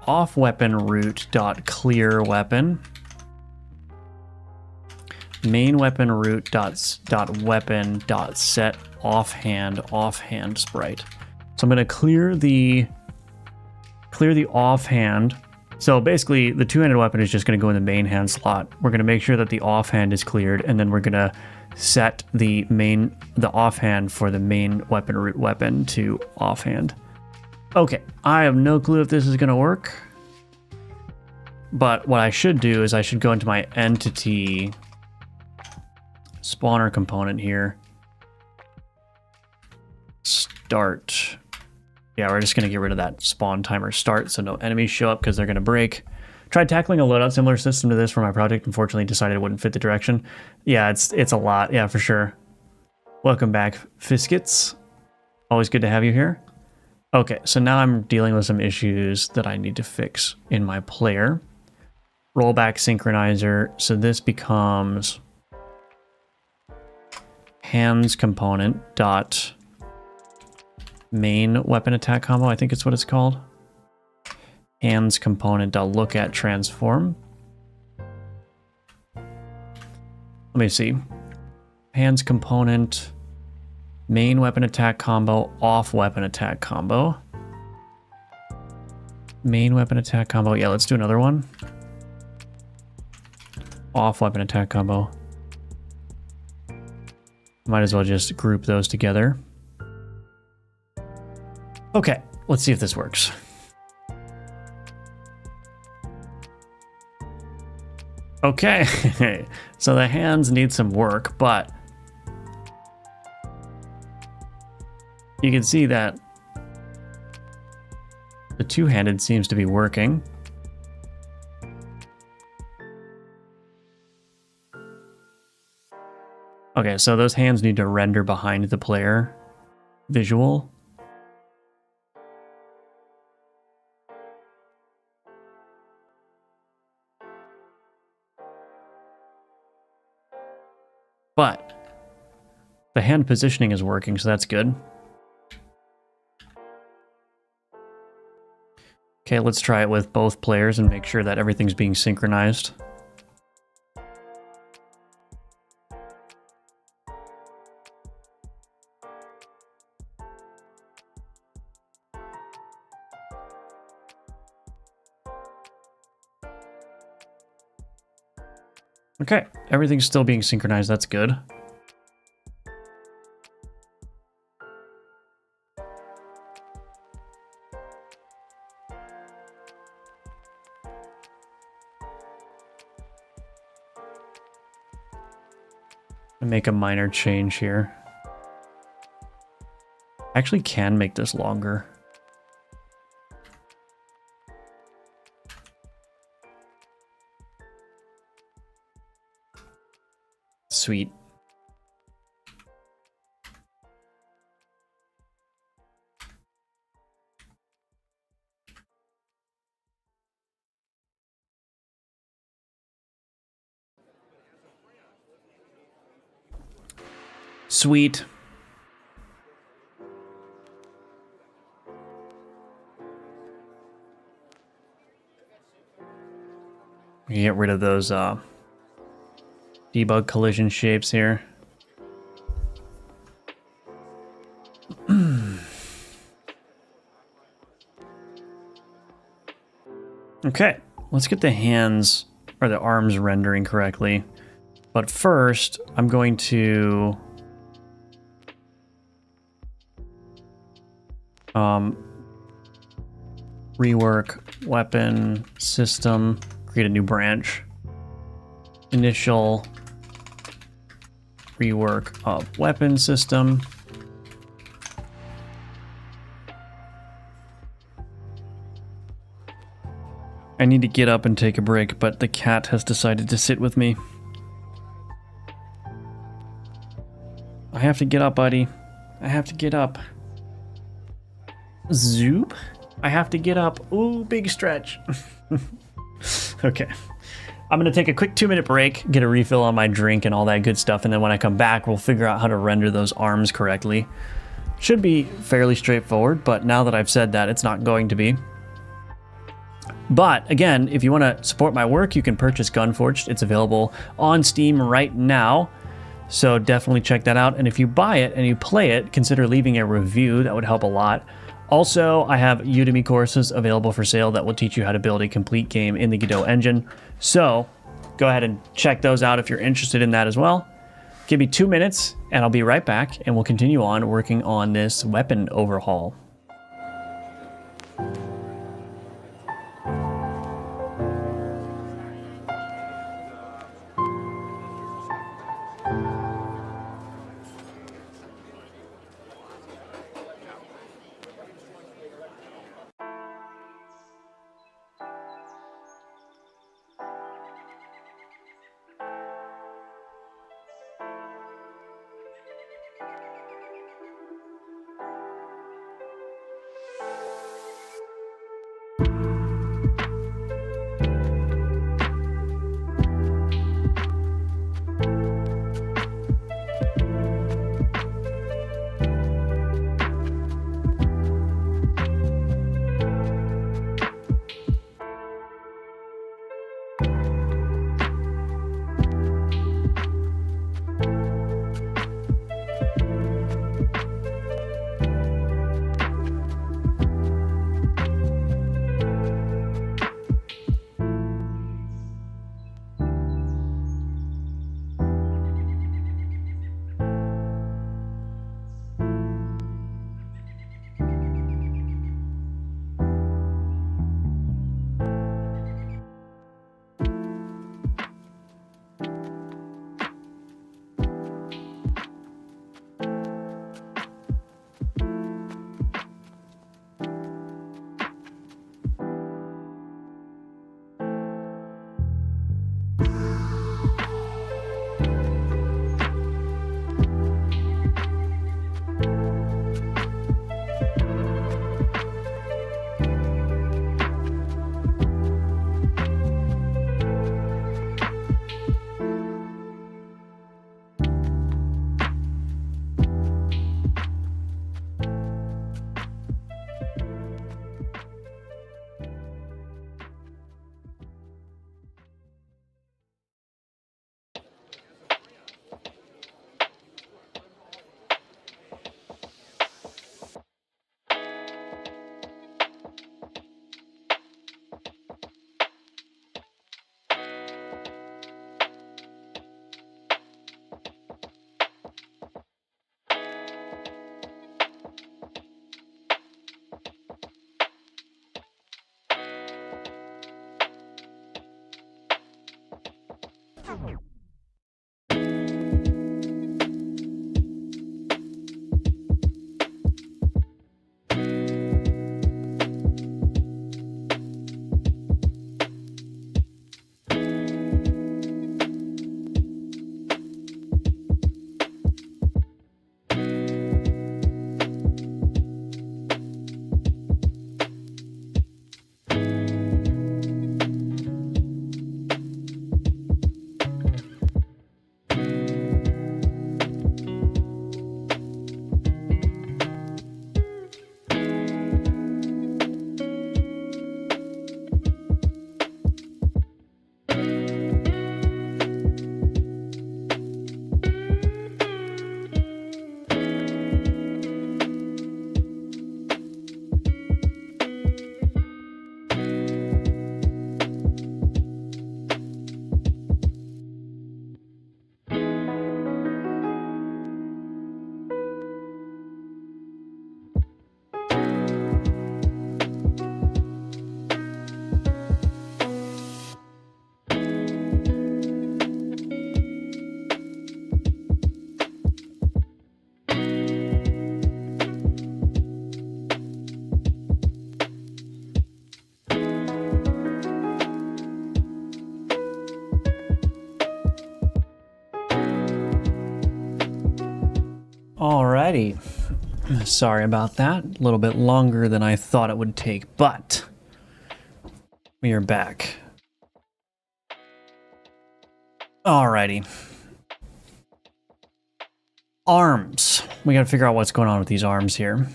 Speaker 1: Off weapon root dot clear weapon. Main weapon root dot weapon dot set offhand sprite. So I'm going to clear the offhand. So basically the two-handed weapon is just going to go in the main hand slot. We're going to make sure that the offhand is cleared, and then we're going to set the offhand for the main weapon root weapon to offhand. Okay, I have no clue if this is going to work. But what I should do is I should go into my entity spawner component here. Start. Yeah, we're just going to get rid of that spawn timer start so no enemies show up because they're going to break. Tried tackling a loadout similar system to this for my project. Unfortunately, decided it wouldn't fit the direction. Yeah, it's a lot. Yeah, for sure. Welcome back, Fiskets. Always good to have you here. Okay, so now I'm dealing with some issues that I need to fix in my player. Rollback synchronizer. So this becomes hands component dot main weapon attack combo. I think it's what it's called. Hands component dot look at transform. Let me see. Hands component. Main weapon attack combo, off weapon attack combo. Main weapon attack combo. Yeah, let's do another one. Off weapon attack combo. Might as well just group those together. Okay, let's see if this works. Okay, so the hands need some work, but you can see that the two-handed seems to be working. Okay, so those hands need to render behind the player visual. But the hand positioning is working, so that's good. Okay, let's try it with both players and make sure that everything's being synchronized. Okay, everything's still being synchronized, that's good. Make a minor change here. I actually can make this longer. Sweet. Sweet. Get rid of those debug collision shapes here. Okay, let's get the hands or the arms rendering correctly. But first, I'm going to rework weapon system, create a new branch. Initial rework of weapon system. I need to get up and take a break, but the cat has decided to sit with me. I have to get up, buddy. I have to get up. Zoop. I have to get up. Ooh, big stretch. Okay. I'm going to take a quick 2-minute break, get a refill on my drink and all that good stuff, and then when I come back, we'll figure out how to render those arms correctly. Should be fairly straightforward, but now that I've said that, it's not going to be. But again, if you want to support my work, you can purchase Gunforged. It's available on Steam right now. So definitely check that out. And if you buy it and you play it, consider leaving a review. That would help a lot. Also, I have Udemy courses available for sale that will teach you how to build a complete game in the Godot engine. So go ahead and check those out if you're interested in that as well. Give me 2 minutes and I'll be right back and we'll continue on working on this weapon overhaul. Alrighty. Sorry about that. A little bit longer than I thought it would take, but we are back. Alrighty. Arms. We gotta figure out what's going on with these arms here.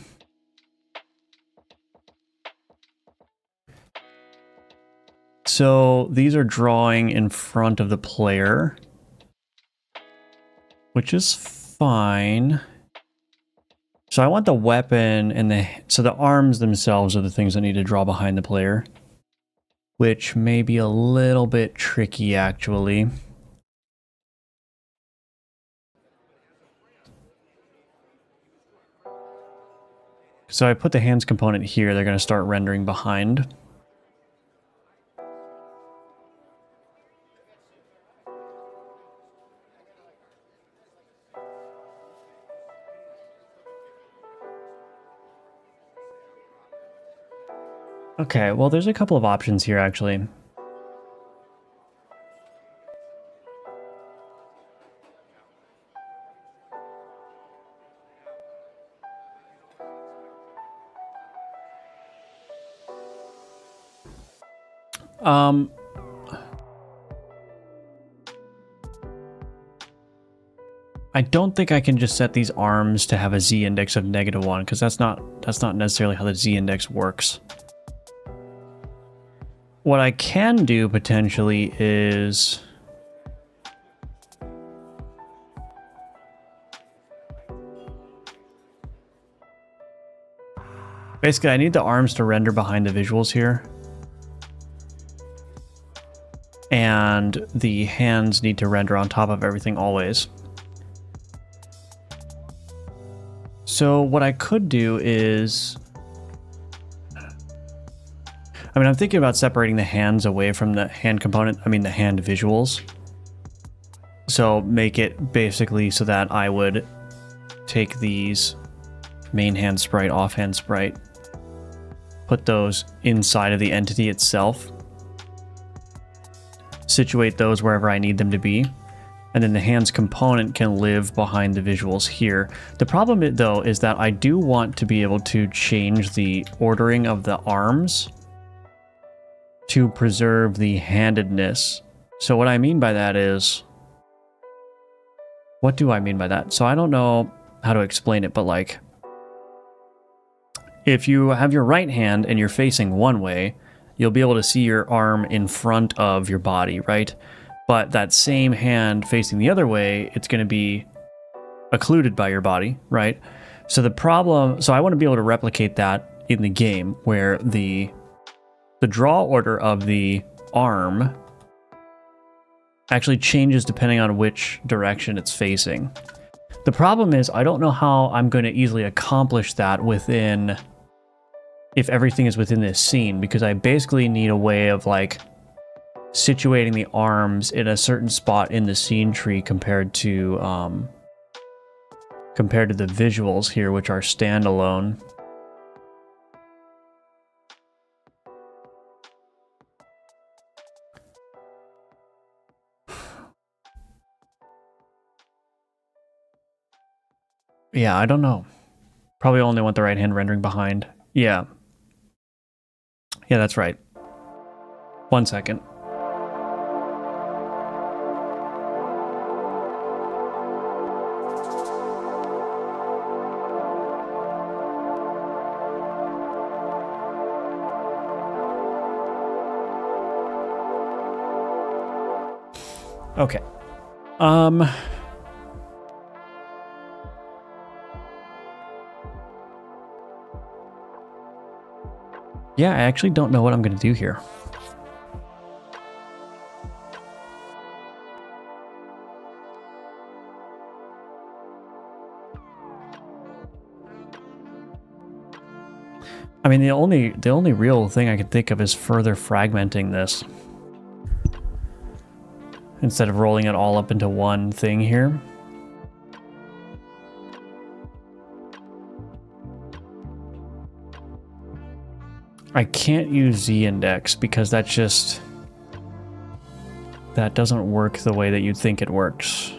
Speaker 1: So these are drawing in front of the player, which is fine. So I want the weapon and the arms themselves are the things that need to draw behind the player, which may be a little bit tricky actually. So I put the hands component here, they're going to start rendering behind. Okay, well there's a couple of options here actually. I don't think I can just set these arms to have a z-index of -1 because that's not necessarily how the z-index works. What I can do potentially is basically I need the arms to render behind the visuals here. And the hands need to render on top of everything always. So what I could do is, I mean, I'm thinking about separating the hands away from the hand component, I mean the hand visuals. So make it basically so that I would take these main hand sprite, off hand sprite, put those inside of the entity itself, situate those wherever I need them to be, and then the hands component can live behind the visuals here. The problem though is that I do want to be able to change the ordering of the arms to preserve the handedness. So what I mean by that is, what do I mean by that? So I don't know how to explain it, but like, if you have your right hand and you're facing one way, you'll be able to see your arm in front of your body, right? But that same hand facing the other way, it's going to be occluded by your body, right? So the problem, so I want to be able to replicate that in the game where the draw order of the arm actually changes depending on which direction it's facing. The problem is I don't know how I'm going to easily accomplish that within, if everything is within this scene, because I basically need a way of like situating the arms in a certain spot in the scene tree compared to the visuals here, which are standalone. Yeah, I don't know. Probably only want the right hand rendering behind. Yeah. Yeah, that's right. 1 second. Okay. Yeah, I actually don't know what I'm going to do here. I mean, the only real thing I can think of is further fragmenting this instead of rolling it all up into one thing here. I can't use z-index because that doesn't work the way that you'd think it works.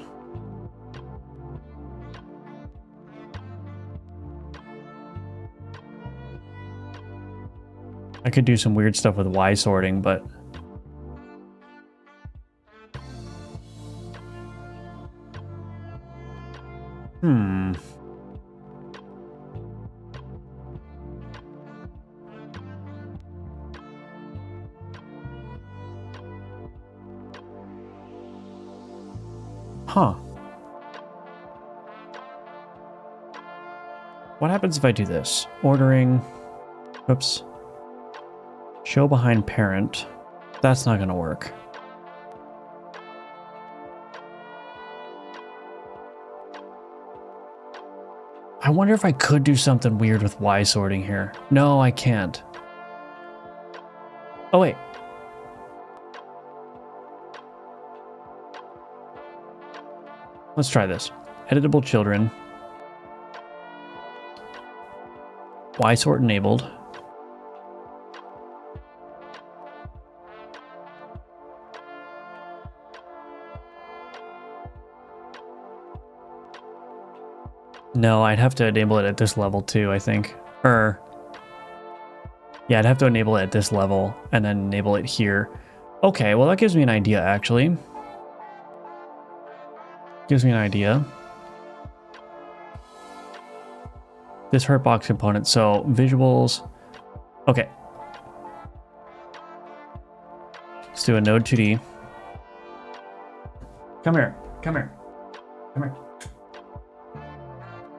Speaker 1: I could do some weird stuff with Y sorting, but... Huh. What happens if I do this? Ordering... Oops. Show behind parent. That's not going to work. I wonder if I could do something weird with Y sorting here. No, I can't. Oh, wait. Let's try this. Editable children. Y sort enabled. No, I'd have to enable it at this level too, I think. Yeah, I'd have to enable it at this level and then enable it here. Okay, well that gives me an idea actually. Gives me an idea. This hurtbox component, so visuals. Okay. Let's do a node 2D. Come here, come here, come here.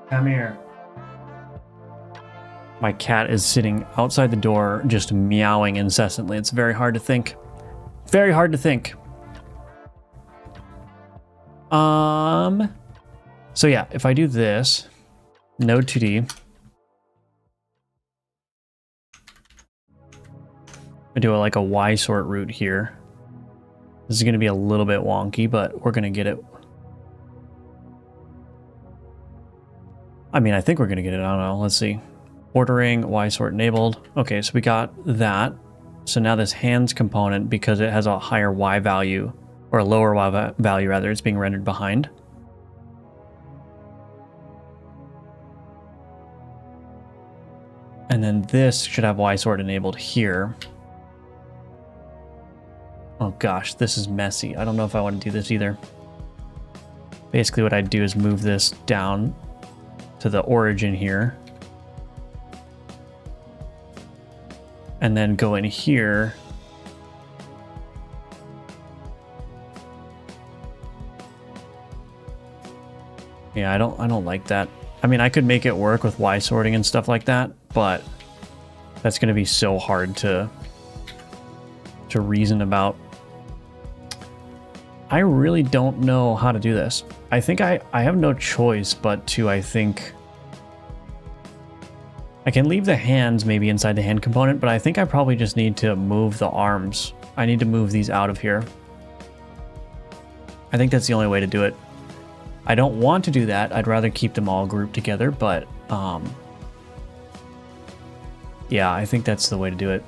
Speaker 1: Come here. My cat is sitting outside the door just meowing incessantly. It's very hard to think. Very hard to think. So yeah, if I do this, node 2D. I do like a Y sort route here. This is going to be a little bit wonky, but we're going to get it. I mean, I think we're going to get it. I don't know. Let's see. Ordering, Y sort enabled. Okay, so we got that. So now this hands component, because it has a higher Y value, or a lower Y value rather, it's being rendered behind. And then this should have Y sort enabled here. Oh gosh, this is messy. I don't know if I want to do this either. Basically what I'd do is move this down to the origin here. And then go in here. Yeah, I don't like that. I mean, I could make it work with Y sorting and stuff like that, but that's going to be so hard to reason about. I really don't know how to do this. I think I have no choice but to, I think... I can leave the hands maybe inside the hand component, but I think I probably just need to move the arms. I need to move these out of here. I think that's the only way to do it. I don't want to do that. I'd rather keep them all grouped together, but yeah, I think that's the way to do it.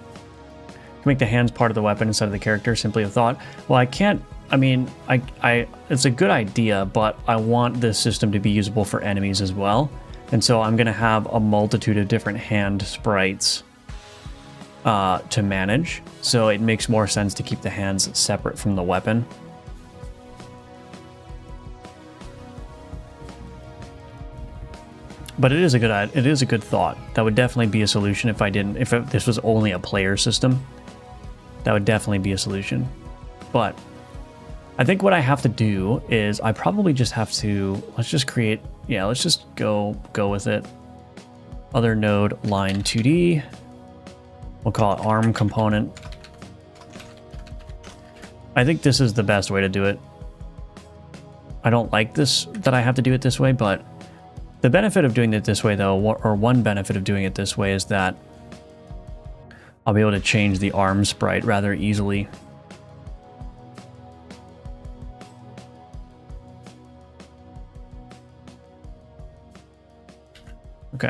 Speaker 1: Make the hands part of the weapon instead of the character, simply a thought. Well, I can't, I mean, it's a good idea, but I want this system to be usable for enemies as well. And so I'm going to have a multitude of different hand sprites to manage. So it makes more sense to keep the hands separate from the weapon. But it is a good thought. That would definitely be a solution if this was only a player system. That would definitely be a solution. But I think what I have to do is I probably just have to, let's just go with it. Other node line 2D. We'll call it arm component. I think this is the best way to do it. I don't like this, that I have to do it this way, but the benefit of doing it this way though, or one benefit of doing it this way, is that I'll be able to change the arm sprite rather easily. Okay.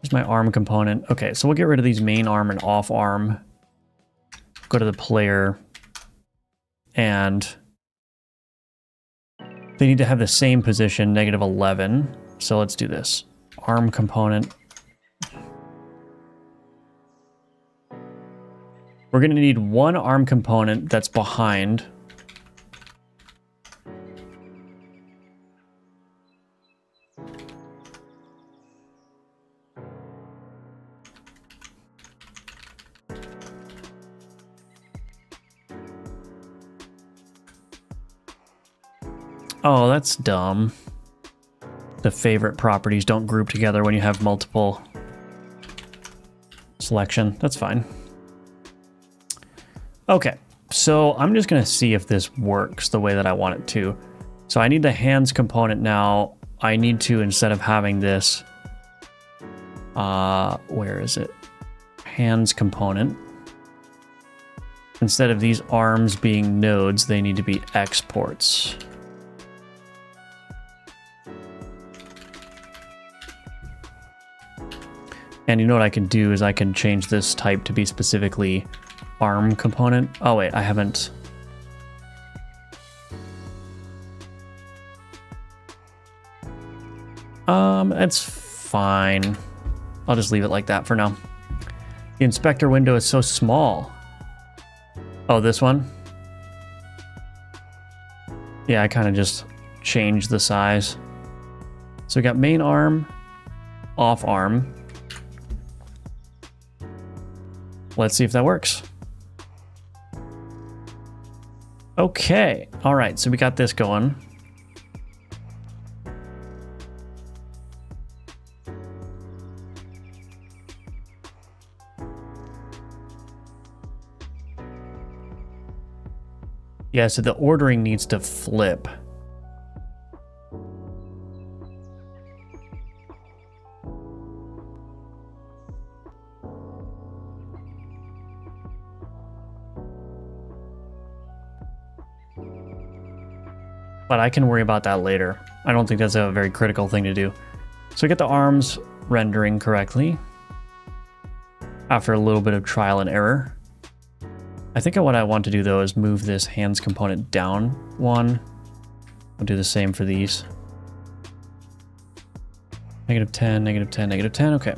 Speaker 1: Here's my arm component. Okay, so we'll get rid of these main arm and off arm. Go to the player, and they need to have the same position, -11. So let's do this. Arm component. We're going to need one arm component that's behind. Oh, that's dumb. The favorite properties don't group together when you have multiple selection. That's fine. Okay, so I'm just going to see if this works the way that I want it to. So I need the hands component now. I need to, instead of having this, where is it? Hands component. Instead of these arms being nodes, they need to be exports. And you know what I can do is I can change this type to be specifically arm component. Oh wait, I haven't. That's fine. I'll just leave it like that for now. The inspector window is so small. Oh, this one? Yeah, I kind of just changed the size. So we got main arm, off arm. Let's see if that works. Okay, all right, so we got this going. Yeah, so the ordering needs to flip. But I can worry about that later. I don't think that's a very critical thing to do. So get the arms rendering correctly after a little bit of trial and error. I think what I want to do though is move this hands component down one. I'll do the same for these. -10, -10, -10, okay.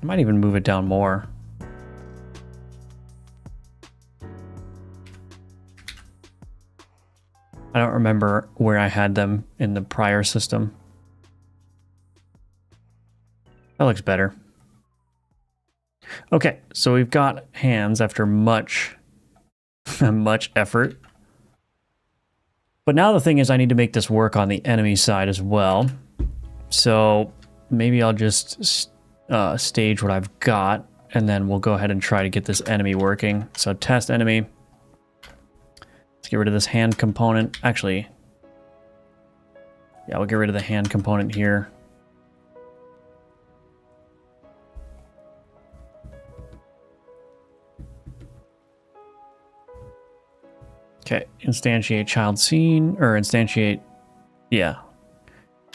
Speaker 1: I might even move it down more. I don't remember where I had them in the prior system. That looks better. Okay, so we've got hands after much effort. But now the thing is I need to make this work on the enemy side as well. So maybe I'll just stage what I've got, and then we'll go ahead and try to get this enemy working. So test enemy. Let's get rid of this hand component. Actually, yeah, we'll get rid of the hand component here. Okay, instantiate child scene, or instantiate, yeah,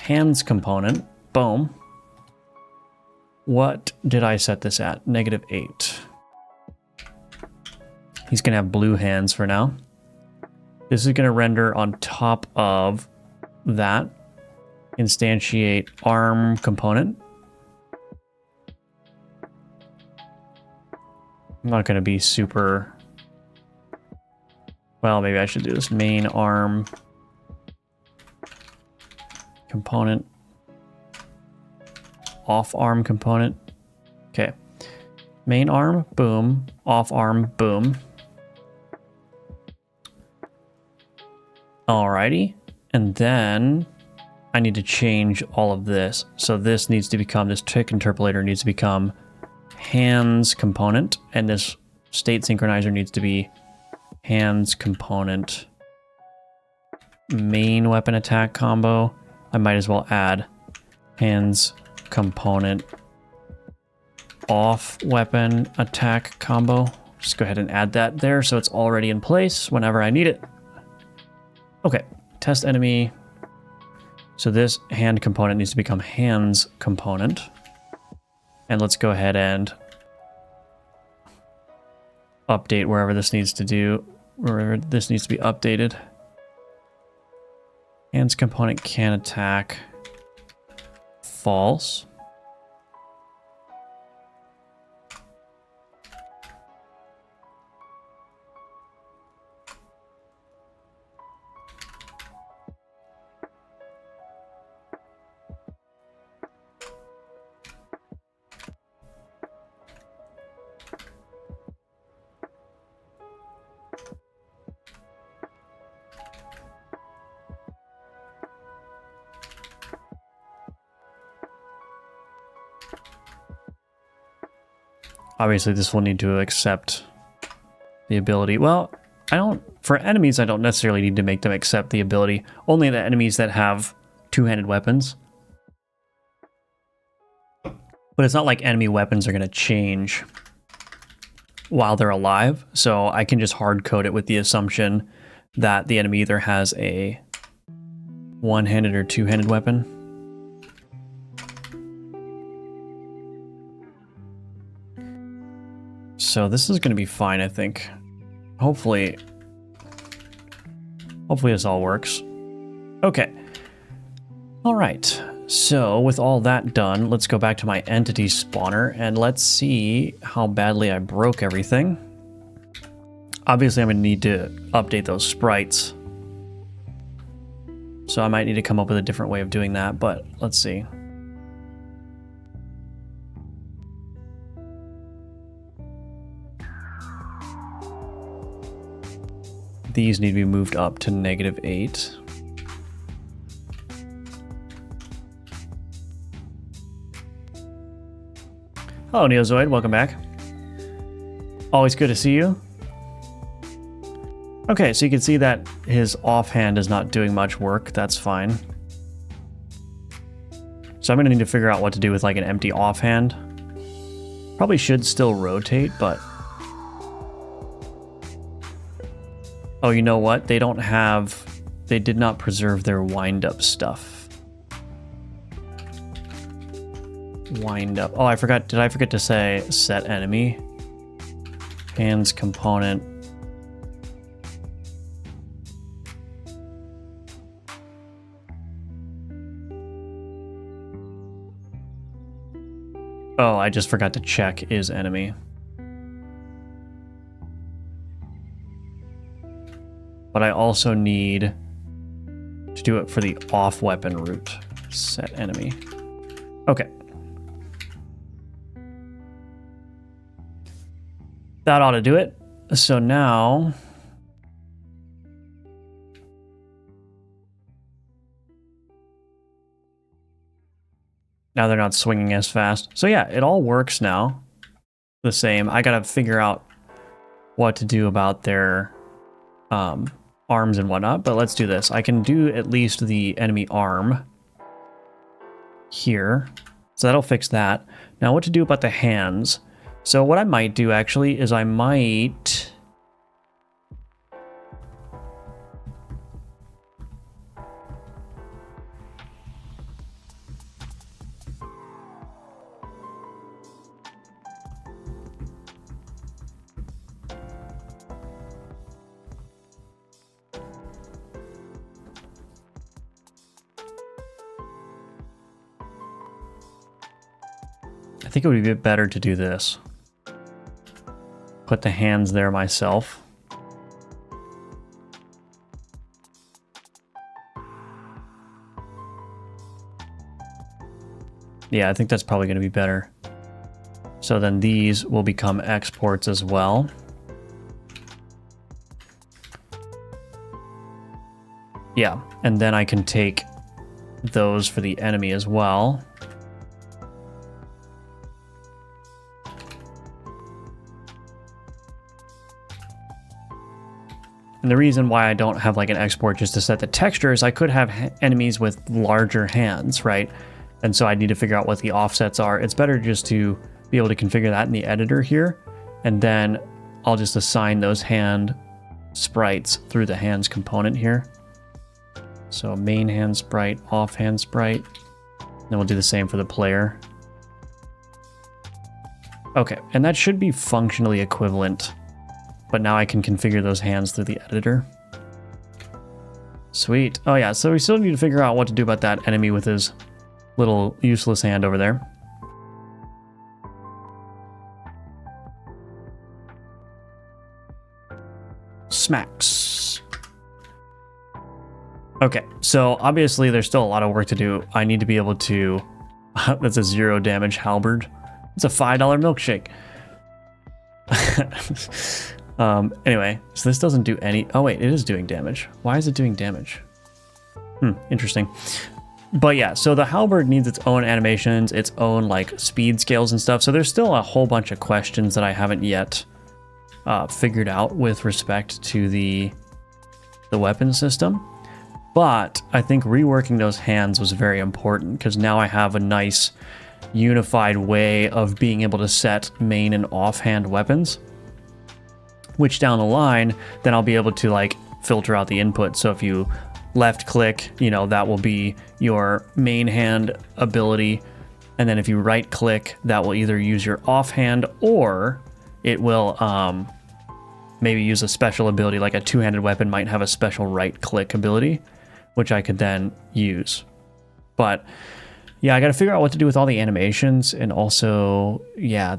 Speaker 1: hands component. Boom. What did I set this at? -8. He's going to have blue hands for now. This is going to render on top of that. Instantiate arm component. I'm not going to be super... Well, maybe I should do this. Main arm component. Off arm component. Okay. Main arm, boom. Off arm, boom. Alrighty. And then I need to change all of this. So this needs to become, this tick interpolator needs to become hands component. And this state synchronizer needs to be hands component main weapon attack combo. I might as well add hands component off weapon attack combo. Just go ahead and add that there so it's already in place whenever I need it. Okay, test enemy. So this hand component needs to become hands component. And let's go ahead and update wherever this needs to be updated. Hands Hands component can attack. False. Obviously, this will need to accept the ability. Well, for enemies, I don't necessarily need to make them accept the ability. Only the enemies that have two-handed weapons. But it's not like enemy weapons are going to change while they're alive. So I can just hard code it with the assumption that the enemy either has a one-handed or two-handed weapon. So this is going to be fine, I think. Hopefully this all works. Okay. All right. So with all that done, let's go back to my entity spawner and let's see how badly I broke everything. Obviously, I'm going to need to update those sprites. So I might need to come up with a different way of doing that, but let's see. These need to be moved up to -8. Hello, Neozoid. Welcome back. Always good to see you. Okay, so you can see that his offhand is not doing much work. That's fine. So I'm going to need to figure out what to do with like an empty offhand. Probably should still rotate, but... Oh, you know what? They did not preserve their wind-up stuff. Wind-up. Oh, did I forget to say set enemy? Hands component. Oh, I just forgot to check is enemy. But I also need to do it for the off weapon route. Set enemy. Okay. That ought to do it. So now... Now they're not swinging as fast. So yeah, it all works now. The same. I gotta figure out what to do about their... arms and whatnot, but let's do this. I can do at least the enemy arm here, so that'll fix that. Now what to do about the hands? So what I might do actually is I might... I think it would be a bit better to do this. Put the hands there myself. Yeah, I think that's probably going to be better. So then these will become exports as well. Yeah, and then I can take those for the enemy as well. And the reason why I don't have like an export just to set the texture is I could have enemies with larger hands, right? And so I need to figure out what the offsets are. It's better just to be able to configure that in the editor here. And then I'll just assign those hand sprites through the hands component here. So main hand sprite, off hand sprite. Then we'll do the same for the player. Okay, and that should be functionally equivalent. But now I can configure those hands through the editor. Sweet. Oh yeah, so we still need to figure out what to do about that enemy with his little useless hand over there. Smacks. Okay, so obviously there's still a lot of work to do. I need to be able to... That's a 0 damage halberd. It's a $5 milkshake. Anyway, so this doesn't do any... Oh wait, it is doing damage. Why is it doing damage? Interesting. But yeah, so the halberd needs its own animations, its own like speed scales and stuff. So there's still a whole bunch of questions that I haven't yet figured out with respect to the weapon system. But I think reworking those hands was very important because now I have a nice unified way of being able to set main and offhand weapons, which down the line, then I'll be able to like filter out the input. So if you left click, you know, that will be your main hand ability. And then if you right click, that will either use your offhand or it will maybe use a special ability, like a two-handed weapon might have a special right click ability, which I could then use. But yeah, I got to figure out what to do with all the animations, and also, yeah,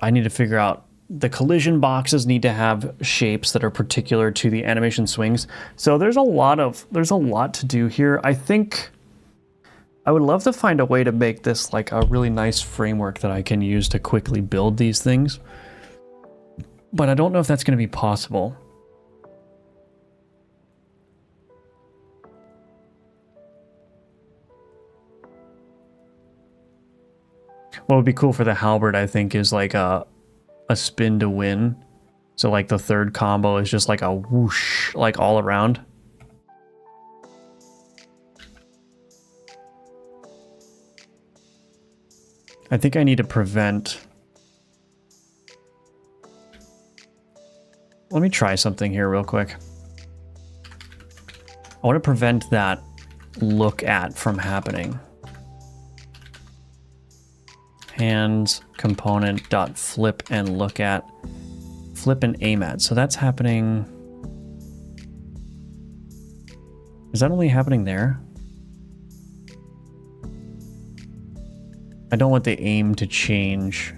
Speaker 1: I need to figure out the collision boxes need to have shapes that are particular to the animation swings. So there's a lot to do here. I think I would love to find a way to make this like a really nice framework that I can use to quickly build these things. But I don't know if that's going to be possible. What would be cool for the halberd, I think, is like a spin to win. So like the third combo is just like a whoosh, like all around. I think I need to prevent... Let me try something here real quick. I want to prevent that look at from happening. Hands component dot flip and look at, flip and aim at. So that's happening. Is that only happening there? I don't want the aim to change.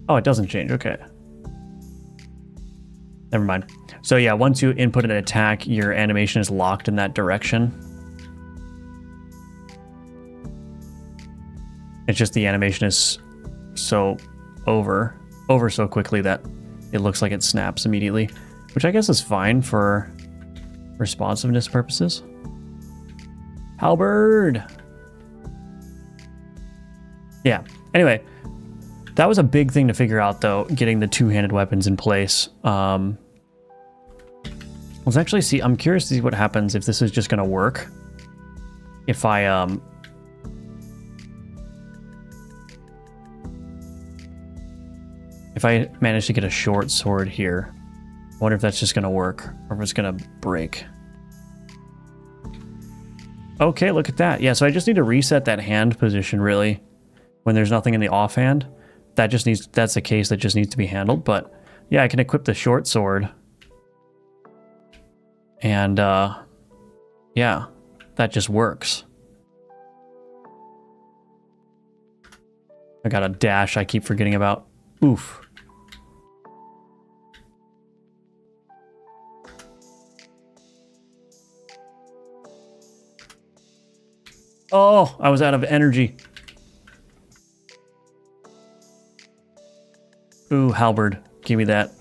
Speaker 1: Oh, it doesn't change. Okay. Never mind. So yeah, once you input an attack, your animation is locked in that direction. It's just the animation is so over so quickly that it looks like it snaps immediately, which I guess is fine for responsiveness purposes. Halberd! Yeah, anyway, that was a big thing to figure out though, getting the two-handed weapons in place. Let's actually see, I'm curious to see what happens if this is just gonna work. If I manage to get a short sword here, I wonder if that's just gonna work or if it's gonna break. Okay, look at that. Yeah, so I just need to reset that hand position really when there's nothing in the offhand. That's the case that just needs to be handled. But yeah, I can equip the short sword. And yeah, that just works. I got a dash I keep forgetting about. Oof. Oh, I was out of energy. Ooh, halberd. Give me that.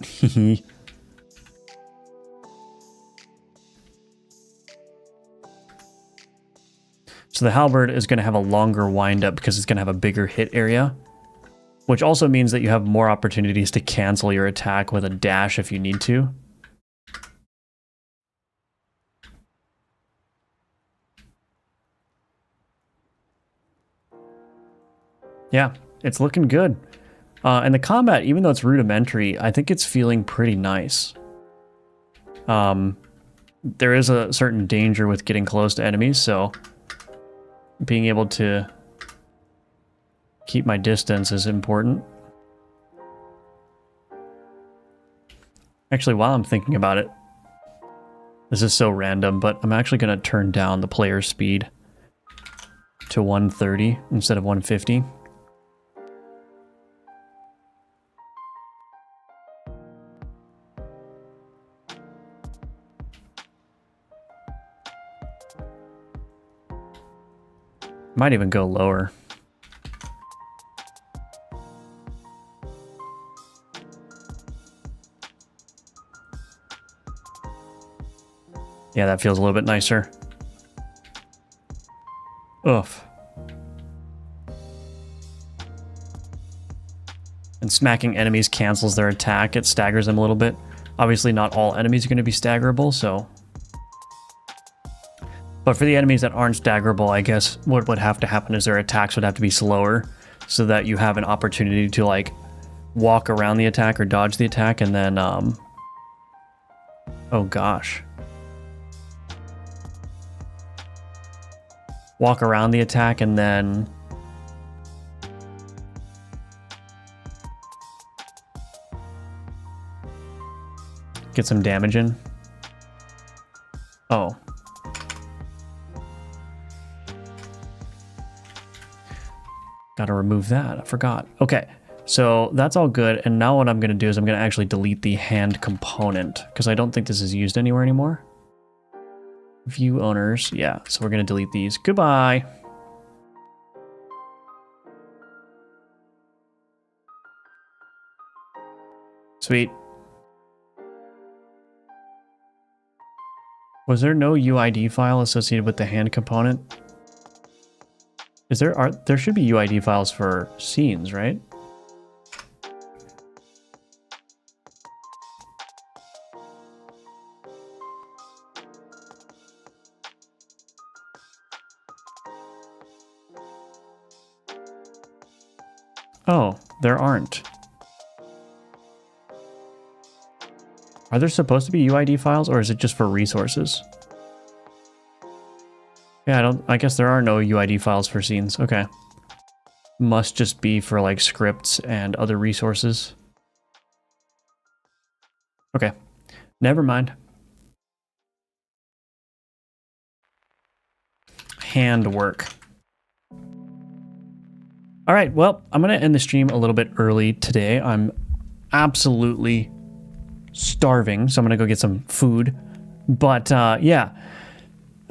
Speaker 1: So the halberd is going to have a longer windup because it's going to have a bigger hit area, which also means that you have more opportunities to cancel your attack with a dash if you need to. Yeah, it's looking good. And the combat, even though it's rudimentary, I think it's feeling pretty nice. There is a certain danger with getting close to enemies, so being able to keep my distance is important. Actually, while I'm thinking about it, this is so random, but I'm actually going to turn down the player speed to 130 instead of 150. Might even go lower. Yeah, that feels a little bit nicer. Oof. And smacking enemies cancels their attack. It staggers them a little bit. Obviously, not all enemies are going to be staggerable, so... But for the enemies that aren't staggerable, I guess what would have to happen is their attacks would have to be slower so that you have an opportunity to, like, walk around the attack or dodge the attack, and then, oh gosh. Walk around the attack and then... get some damage in. Oh. Gotta remove that. I forgot. Okay, so that's all good. And now what I'm gonna do is I'm gonna actually delete the hand component because I don't think this is used anywhere anymore. View owners. Yeah, so we're gonna delete these. Goodbye. Sweet. Was there no UID file associated with the hand component? Is there there should be UID files for scenes, right? Oh, there aren't. Are there supposed to be UID files, or is it just for resources? Yeah, I guess there are no UID files for scenes. Okay. Must just be for like scripts and other resources. Okay. Never mind. Handwork. All right, well, I'm going to end the stream a little bit early today. I'm absolutely starving, so I'm going to go get some food. But yeah,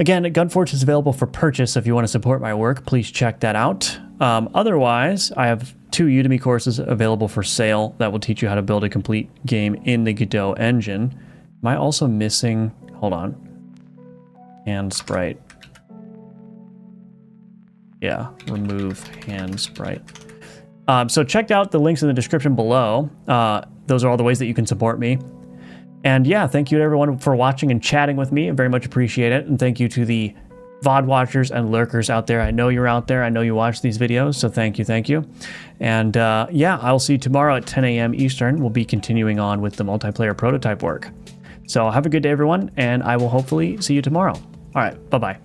Speaker 1: again, Gunforge is available for purchase, so if you want to support my work, please check that out. Otherwise, I have 2 Udemy courses available for sale that will teach you how to build a complete game in the Godot engine. Am I also missing... Hold on. Hand sprite. Yeah, remove hand sprite. So check out the links in the description below. Those are all the ways that you can support me. And yeah, thank you to everyone for watching and chatting with me. I very much appreciate it. And thank you to the VOD watchers and lurkers out there. I know you're out there. I know you watch these videos. So thank you, thank you. And yeah, I'll see you tomorrow at 10 a.m. Eastern. We'll be continuing on with the multiplayer prototype work. So have a good day, everyone. And I will hopefully see you tomorrow. All right, bye-bye.